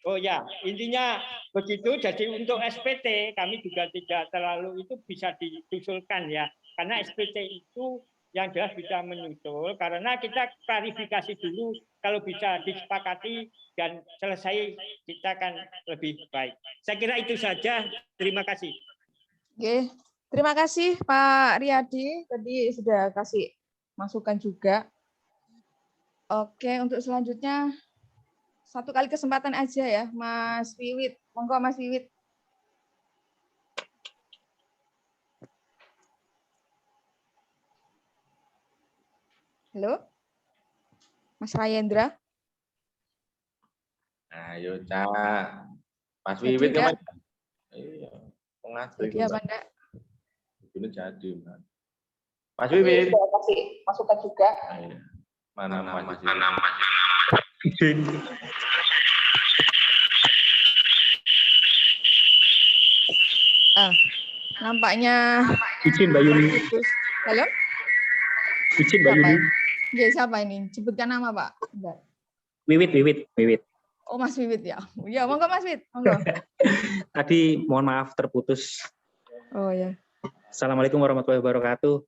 Oh ya, intinya begitu. Jadi untuk SPT kami juga tidak terlalu itu bisa diusulkan ya, karena SPT itu yang jelas bisa menyusul, karena kita klarifikasi dulu, kalau bisa disepakati dan selesai kita akan lebih baik. Saya kira itu saja. Terima kasih. Oke, terima kasih Pak Riyadi, tadi sudah kasih masukan juga. Oke, untuk selanjutnya satu kali kesempatan aja ya, Mas Wiwit. Monggo Mas Wiwit. Halo, Mas Rayendra. Ayo, Cak. Mas Wiwit kemana? Iya, pengasuh. Jadi apa enggak? Ini jadi, Mas Wiwit. Saya kasih masukan juga. Ayo. Mana Mas Wiwit? Nampaknya izin Mbak Yuni. Halo? Izin Mbak Yuni. Ya, siapa ini? Sebutkan nama, Pak. Bentar. Wiwit. Oh, Mas Wiwit ya. Ya, monggo Mas Wiwit. Monggo. Tadi mohon maaf terputus. Oh ya. Assalamualaikum warahmatullahi wabarakatuh.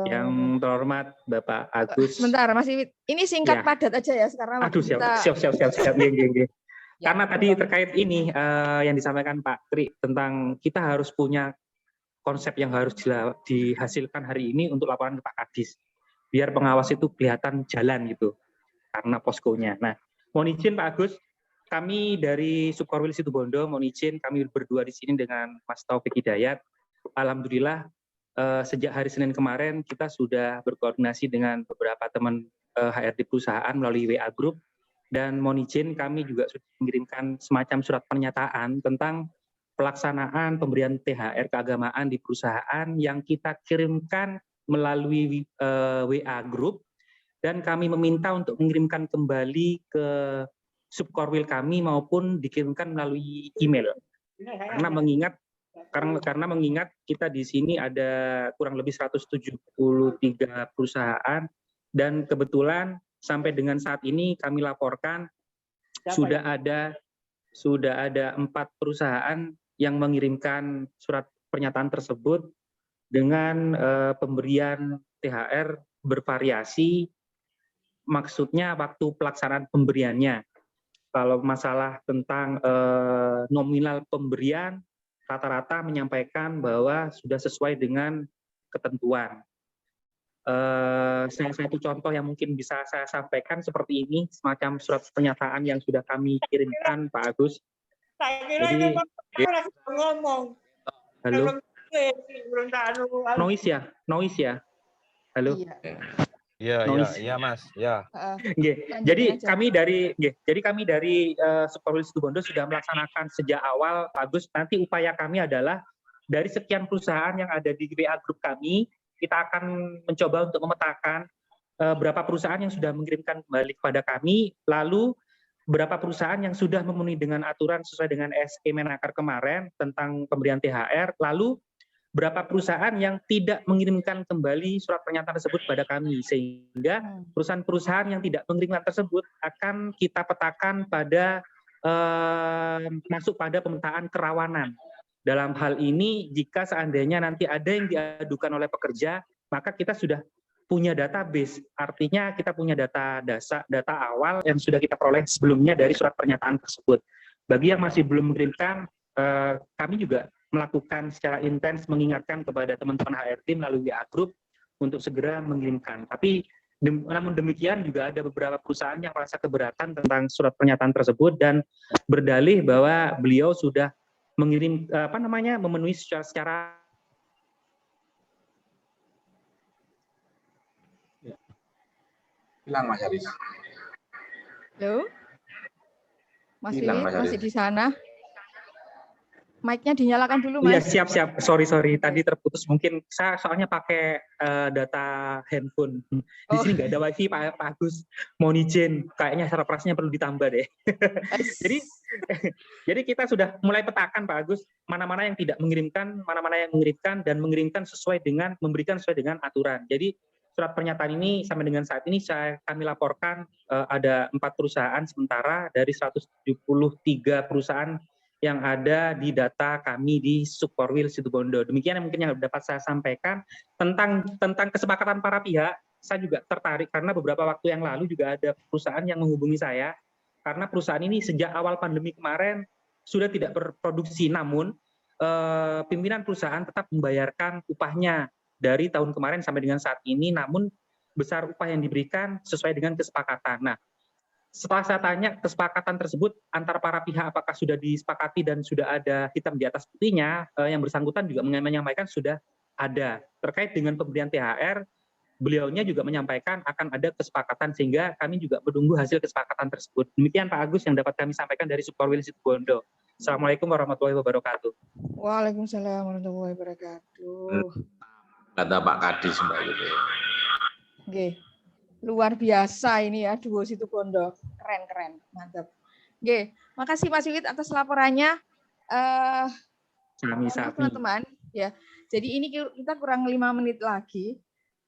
Yang terhormat Bapak Agus. Sebentar, Mas Wiwit. Ini singkat padat aja ya sekarang. Aduh, siap. Nggih. Karena tadi terkait ini yang disampaikan Pak Tri tentang kita harus punya konsep yang harus dihasilkan hari ini untuk laporan ke Pak Kadis. Biar pengawas itu kelihatan jalan gitu. Karena poskonya. Nah, mohon izin Pak Agus, kami dari Subkorwil Situbondo mohon izin kami berdua di sini dengan Mas Taufik Hidayat. Alhamdulillah sejak hari Senin kemarin kita sudah berkoordinasi dengan beberapa teman HRD perusahaan melalui WA Group, dan mohon izin kami juga sudah mengirimkan semacam surat pernyataan tentang pelaksanaan pemberian THR keagamaan di perusahaan yang kita kirimkan melalui WA Group, dan kami meminta untuk mengirimkan kembali ke Subkorwil kami maupun dikirimkan melalui email. Karena mengingat kita di sini ada kurang lebih 173 perusahaan, dan kebetulan sampai dengan saat ini kami laporkan sudah ada 4 perusahaan yang mengirimkan surat pernyataan tersebut dengan pemberian THR bervariasi, maksudnya waktu pelaksanaan pemberiannya. Kalau masalah tentang nominal pemberian, rata-rata menyampaikan bahwa sudah sesuai dengan ketentuan. Satu contoh yang mungkin bisa saya sampaikan seperti ini, semacam surat pernyataan yang sudah kami kirimkan Pak Agus. Jadi, ngomong. Halo. Noise ya. Halo. Iya Mas, ya. Jadi kami dari Superwil Situbondo sudah melaksanakan sejak awal, Pak Agus. Nanti upaya kami adalah dari sekian perusahaan yang ada di WA Group kami, kita akan mencoba untuk memetakan berapa perusahaan yang sudah mengirimkan kembali kepada kami, lalu berapa perusahaan yang sudah memenuhi dengan aturan sesuai dengan SE Menaker kemarin tentang pemberian THR, lalu berapa perusahaan yang tidak mengirimkan kembali surat pernyataan tersebut pada kami, sehingga perusahaan-perusahaan yang tidak mengirimkan tersebut akan kita petakan pada masuk pada pemetaan kerawanan. Dalam hal ini, jika seandainya nanti ada yang diadukan oleh pekerja, maka kita sudah punya database, artinya kita punya data awal yang sudah kita peroleh sebelumnya dari surat pernyataan tersebut. Bagi yang masih belum mengirimkan, kami juga melakukan secara intens mengingatkan kepada teman-teman HRD melalui WA Group untuk segera mengirimkan. Tapi namun demikian juga ada beberapa perusahaan yang merasa keberatan tentang surat pernyataan tersebut dan berdalih bahwa beliau sudah mengirim memenuhi secara hilang Mas Haris. Halo? Mas Hilang, Wiwit Mas Haris. masih di sana? Mic-nya dinyalakan dulu, Mas. Mas. Iya, siap. Sorry. Tadi terputus. Mungkin saya soalnya pakai data handphone. Di sini nggak ada wifi, Pak Agus. Mohon izin. Kayaknya servernya perlu ditambah deh. Jadi kita sudah mulai petakan, Pak Agus, mana-mana yang tidak mengirimkan, mana-mana yang mengirimkan, dan mengirimkan memberikan sesuai dengan aturan. Jadi surat pernyataan ini sampai dengan saat ini kami laporkan ada 4 perusahaan sementara dari 173 perusahaan yang ada di data kami di Superwil Situbondo. Demikian yang mungkin yang dapat saya sampaikan tentang kesepakatan para pihak. Saya juga tertarik karena beberapa waktu yang lalu juga ada perusahaan yang menghubungi saya karena perusahaan ini sejak awal pandemi kemarin sudah tidak berproduksi, namun pimpinan perusahaan tetap membayarkan upahnya dari tahun kemarin sampai dengan saat ini, namun besar upah yang diberikan sesuai dengan kesepakatan. Nah, setelah saya tanya kesepakatan tersebut antara para pihak apakah sudah disepakati dan sudah ada hitam di atas putihnya, yang bersangkutan juga menyampaikan sudah ada. Terkait dengan pemberian THR, beliaunya juga menyampaikan akan ada kesepakatan sehingga kami juga menunggu hasil kesepakatan tersebut. Demikian Pak Agus yang dapat kami sampaikan dari Superwil Situbondo. Assalamualaikum warahmatullahi wabarakatuh. Waalaikumsalam warahmatullahi wabarakatuh. Kata Pak Kadis Mbak Yuli. Oke. Luar biasa ini ya, duo Situbondo. Keren, mantap. Oke, makasih Mas Wiwit atas laporannya. Teman-teman, ya. Jadi ini kita kurang 5 menit lagi.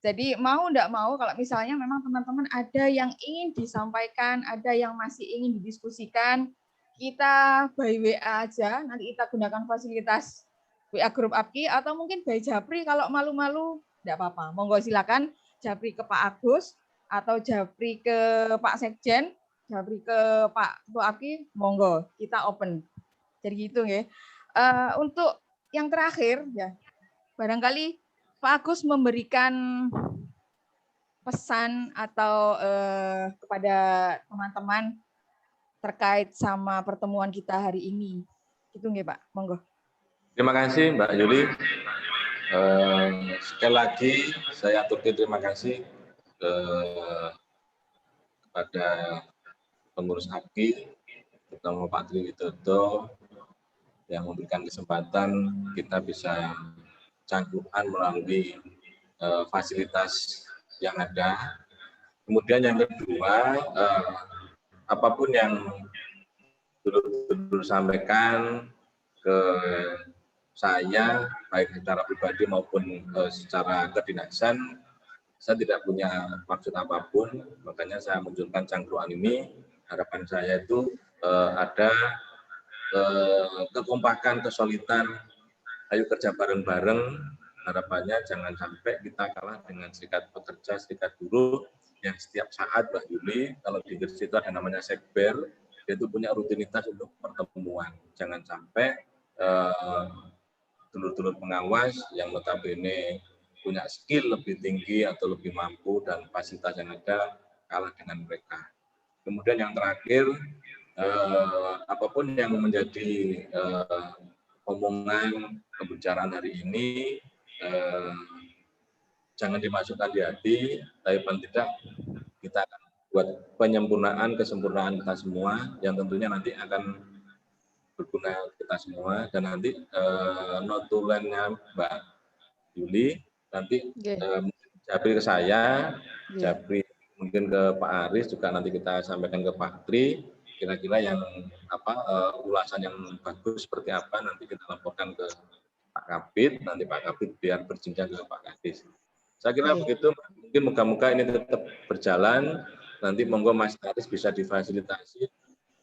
Jadi mau enggak mau kalau misalnya memang teman-teman ada yang ingin disampaikan, ada yang masih ingin didiskusikan, kita by WA aja, nanti kita gunakan fasilitas WA Group APKI atau mungkin by Japri kalau malu-malu enggak apa-apa. Monggo silakan Japri ke Pak Agus atau Japri ke Pak Sekjen, Japri ke Pak Ketua APKI, monggo kita open. Jadi gitu ya. Untuk yang terakhir ya, barangkali Pak Agus memberikan pesan atau kepada teman-teman terkait sama pertemuan kita hari ini. Gitu nggih Pak, monggo. Terima kasih Mbak Yuli. Sekali lagi saya aturkan terima kasih kepada pengurus APKI, terutama Pak Tri Widodo, yang memberikan kesempatan kita bisa cangkruan melalui fasilitas yang ada. Kemudian yang kedua, apapun yang dulu sampaikan ke saya, baik secara pribadi maupun secara kedinasan, saya tidak punya maksud apapun, makanya saya munculkan cangkruan ini. Harapan saya itu ada kekompakan, kesolidan, ayo kerja bareng-bareng. Harapannya jangan sampai kita kalah dengan serikat pekerja, serikat buruh yang setiap saat, Mbak Yuli, kalau di Gresik itu ada namanya sekber, yaitu punya rutinitas untuk pertemuan. Jangan sampai dulur-dulur pengawas yang notabene punya skill lebih tinggi atau lebih mampu dan fasilitas yang ada kalah dengan mereka. Kemudian yang terakhir, apapun yang menjadi omongan pembicaraan hari ini, jangan dimasukkan di hati, tapi paling tidak kita akan buat kesempurnaan kita semua yang tentunya nanti akan berguna kita semua. Dan nanti notulennya Mbak Yuli nanti Japri ke saya, Japri mungkin ke Pak Aris, juga nanti kita sampaikan ke Pak Tri, kira-kira yang ulasan yang bagus seperti apa nanti kita laporkan ke Pak Kabid, nanti Pak Kabid biar berjenjang ke Pak Kadis. Saya kira begitu, mungkin moga-moga ini tetap berjalan, nanti monggo Mas Aris bisa difasilitasi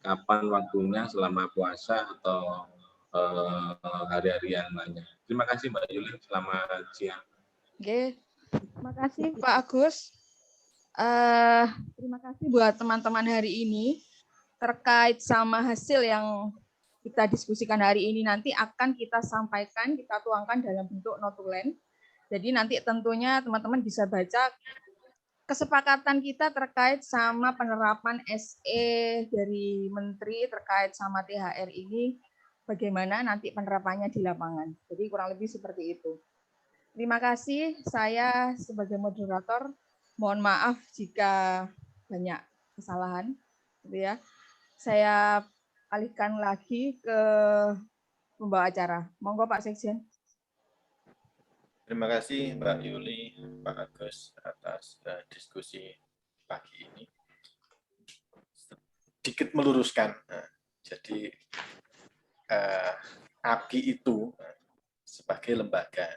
kapan waktunya selama puasa atau hari-hari yang lainnya. Terima kasih Mbak Yuli, selamat siang. Oke, terima kasih Pak Agus. Terima kasih buat teman-teman hari ini. Terkait sama hasil yang kita diskusikan hari ini nanti akan kita sampaikan, kita tuangkan dalam bentuk notulen. Jadi nanti tentunya teman-teman bisa baca kesepakatan kita terkait sama penerapan SE dari Menteri terkait sama THR ini, bagaimana nanti penerapannya di lapangan. Jadi kurang lebih seperti itu. Terima kasih, saya sebagai moderator, mohon maaf jika banyak kesalahan. Gitu ya. Saya alihkan lagi ke pembawa acara. Monggo Pak Sekjen. Terima kasih Mbak Yuli, Pak Agus atas diskusi pagi ini. Sedikit meluruskan, jadi APGI itu sebagai lembaga,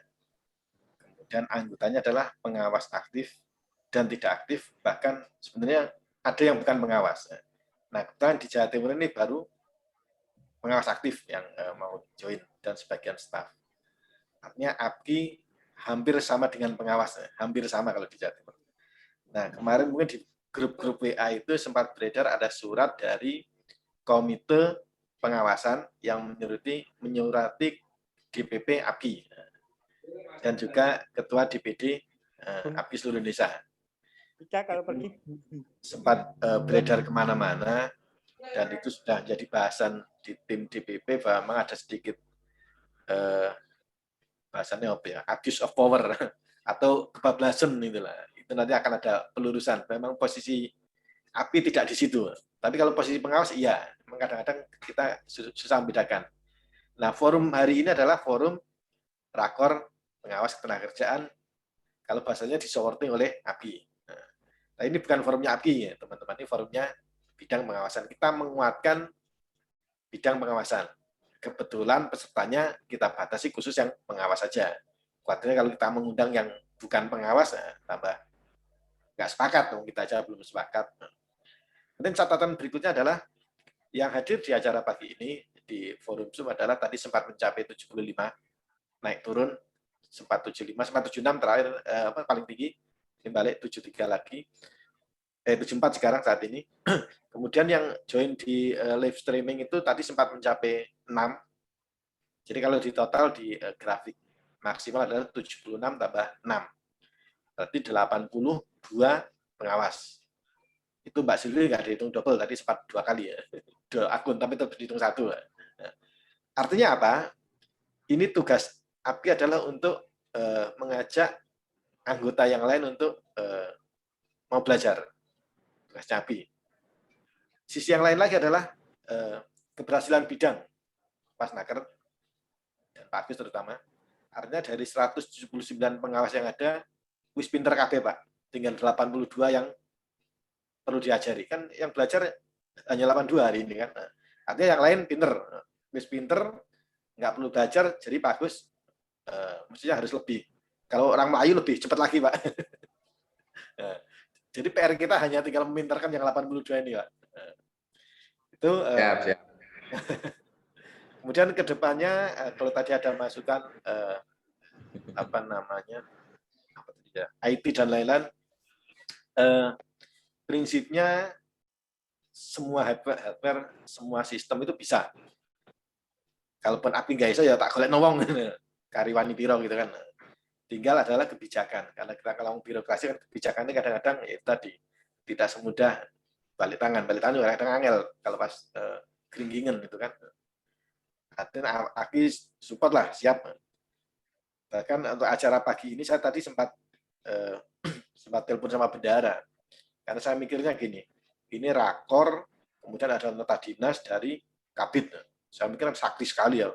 kemudian anggotanya adalah pengawas aktif dan tidak aktif, bahkan sebenarnya ada yang bukan pengawas. Nah, kebetulan di Jawa Timur ini baru pengawas aktif yang mau join dan sebagian staf. Artinya APGI hampir sama dengan pengawas, hampir sama kalau di Jawa Timur. Nah, kemarin mungkin di grup-grup WA itu sempat beredar ada surat dari Komite Pengawasan yang menyurati DPP APGI dan juga Ketua DPD APGI seluruh Indonesia. Bisa kalau pergi. Sempat beredar kemana-mana dan itu sudah jadi bahasan di tim DPP bahwa memang ada sedikit bahasannya apa ya, abuse of power atau kebablasan itulah. Itu nanti akan ada pelurusan. Memang posisi API tidak di situ. Tapi kalau posisi pengawas iya. Memang kadang-kadang kita susah membedakan. Nah, forum hari ini adalah forum rakor pengawas ketenagakerjaan. Kalau bahasanya disorting oleh API. Nah, ini bukan forumnya API ya, teman-teman. Ini forumnya bidang pengawasan. Kita menguatkan bidang pengawasan. Kebetulan pesertanya kita batasi khusus yang pengawas saja. Khawatirnya kalau kita mengundang yang bukan pengawas, tambah nggak sepakat, kita aja belum sepakat. Kemudian catatan berikutnya adalah yang hadir di acara pagi ini di forum Zoom adalah tadi sempat mencapai 75, naik turun sempat 75, sempat 76 terakhir paling tinggi, balik 73 lagi. 74 sekarang saat ini. Kemudian yang join di live streaming itu tadi sempat mencapai 6. Jadi kalau di total di grafik maksimal adalah 76 tambah 6. Berarti 82 pengawas. Itu Mbak Silvi nggak dihitung double, tadi sempat 2 kali ya. 2 akun, tapi tetap dihitung 1. Artinya apa? Ini tugas API adalah untuk mengajak anggota yang lain untuk mau belajar. Tugasnya API. Sisi yang lain lagi adalah keberhasilan bidang Pak Naker dan Pak Agus terutama. Artinya dari 179 pengawas yang ada, wis pinter KB Pak. Tinggal 82 yang perlu diajari. Kan yang belajar hanya 82 hari ini kan. Artinya yang lain pinter. Wis pinter, nggak perlu belajar, jadi Pak Agus mestinya harus lebih. Kalau orang Melayu lebih cepat lagi Pak. Jadi PR kita hanya tinggal memintarkan yang 82 ini, Pak. Itu siap. Kemudian ke depannya kalau tadi ada masukan IT dan lain-lain, prinsipnya semua hardware, semua sistem itu bisa. Kalaupun API nggak bisa ya tak golek nowong kariwani piro gitu kan. Tinggal adalah kebijakan, karena kita kalau birokrasi kan kebijakannya kadang-kadang ya tadi tidak semudah balik tangan kadang-kadang angel kalau pas geringingan gitu kan. Artinya API support lah, siap. Bahkan untuk acara pagi ini saya tadi sempat sempat telepon sama bendara. Karena saya mikirnya gini, ini rakor, kemudian ada nota dinas dari Kabid. Saya mikir sakti sekali ya.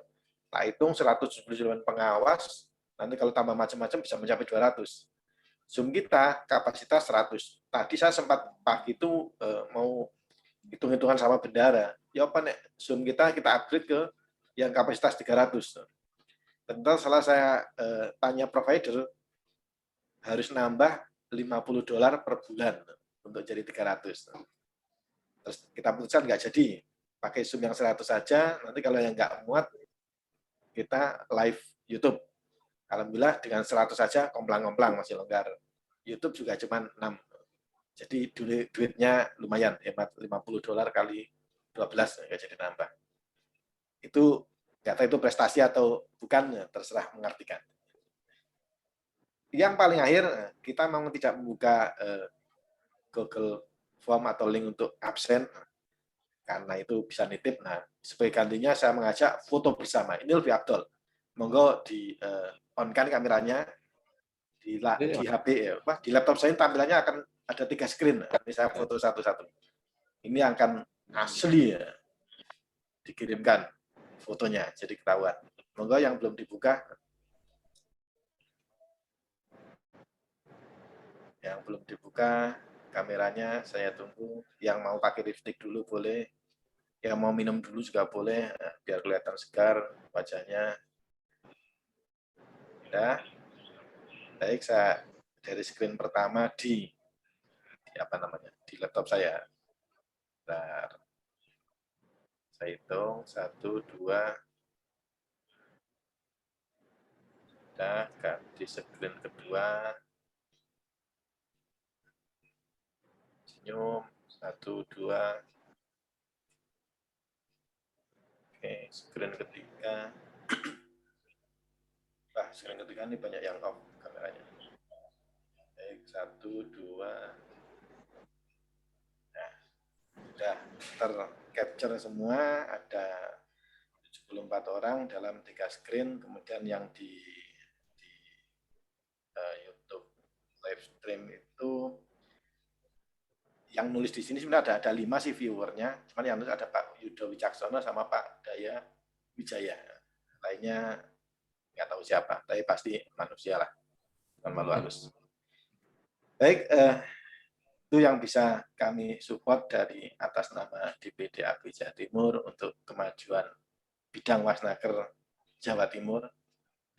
Tak hitung 179 pengawas, nanti kalau tambah macam-macam bisa mencapai 200. Zoom kita kapasitas 100. Tadi saya sempat pagi itu mau hitung-hitungan sama bendara. Ya apa nek Zoom kita upgrade ke yang kapasitas 300. Tentu setelah saya tanya provider, harus nambah $50 per bulan untuk jadi 300. Terus kita putuskan nggak jadi, pakai Zoom yang 100 saja, nanti kalau yang nggak muat, kita live YouTube. Alhamdulillah dengan 100 saja komplang-komplang masih longgar. YouTube juga cuma 6. Jadi duitnya lumayan, hemat $50 kali 12 nggak jadi nambah. Itu nggak tahu itu prestasi atau bukan, terserah mengartikan. Yang paling akhir kita memang tidak membuka Google Form atau link untuk absen karena itu bisa nitip. Nah, sebagai gantinya saya mengajak foto bersama. Ini lebih afdol. Monggo di on-kan kameranya di HP ya, di laptop saya tampilannya akan ada 3 screen. Ini saya foto satu-satu. Ini akan asli ya, dikirimkan fotonya, jadi ketahuan. Monggo yang belum dibuka, kameranya saya tunggu. Yang mau pakai lipstick dulu boleh, yang mau minum dulu juga boleh, biar kelihatan segar wajahnya. Ya, baik, saya dari screen pertama di laptop saya. Bentar. Saya hitung 1, 2. Udah, di screen kedua. Senyum 1, 2. Oke, screen ketiga. Wah, screen ketiga ini banyak yang off kameranya. Baik, 1, 2. Nah, sudah tercapture semua, ada 74 orang dalam 3 screen, kemudian yang di YouTube live stream itu yang nulis di sini sebenarnya ada 5 sih viewernya, cuman yang nulis ada Pak Yudo Wicaksono sama Pak Daya Wijaya. Lainnya nggak tahu siapa, tapi pasti manusia lah, bukan malu halus. Baik, itu yang bisa kami support dari atas nama DPD API Jawa Timur untuk kemajuan bidang Wasnaker Jawa Timur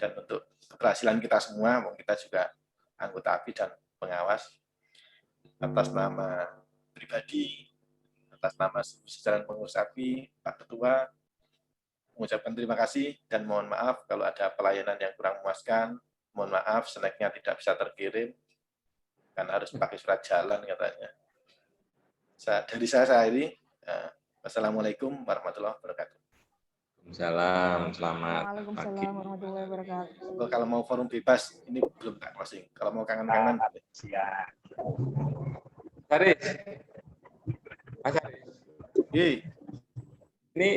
dan untuk keberhasilan kita semua, kita juga anggota API dan pengawas. Atas nama pribadi, atas nama jajaran pengurus API, Pak Ketua, mengucapkan terima kasih dan mohon maaf kalau ada pelayanan yang kurang memuaskan. Mohon maaf, snacknya tidak bisa terkirim karena harus pakai surat jalan katanya. Dari saya ini, wassalamualaikum warahmatullahi wabarakatuh. Waalaikumsalam, selamat pagi. Waalaikumsalam warahmatullahi wabarakatuh. Kalau mau forum bebas, ini belum tak closing. Kalau mau kangen-kangen, siap. Haris, Mas Haris. Ini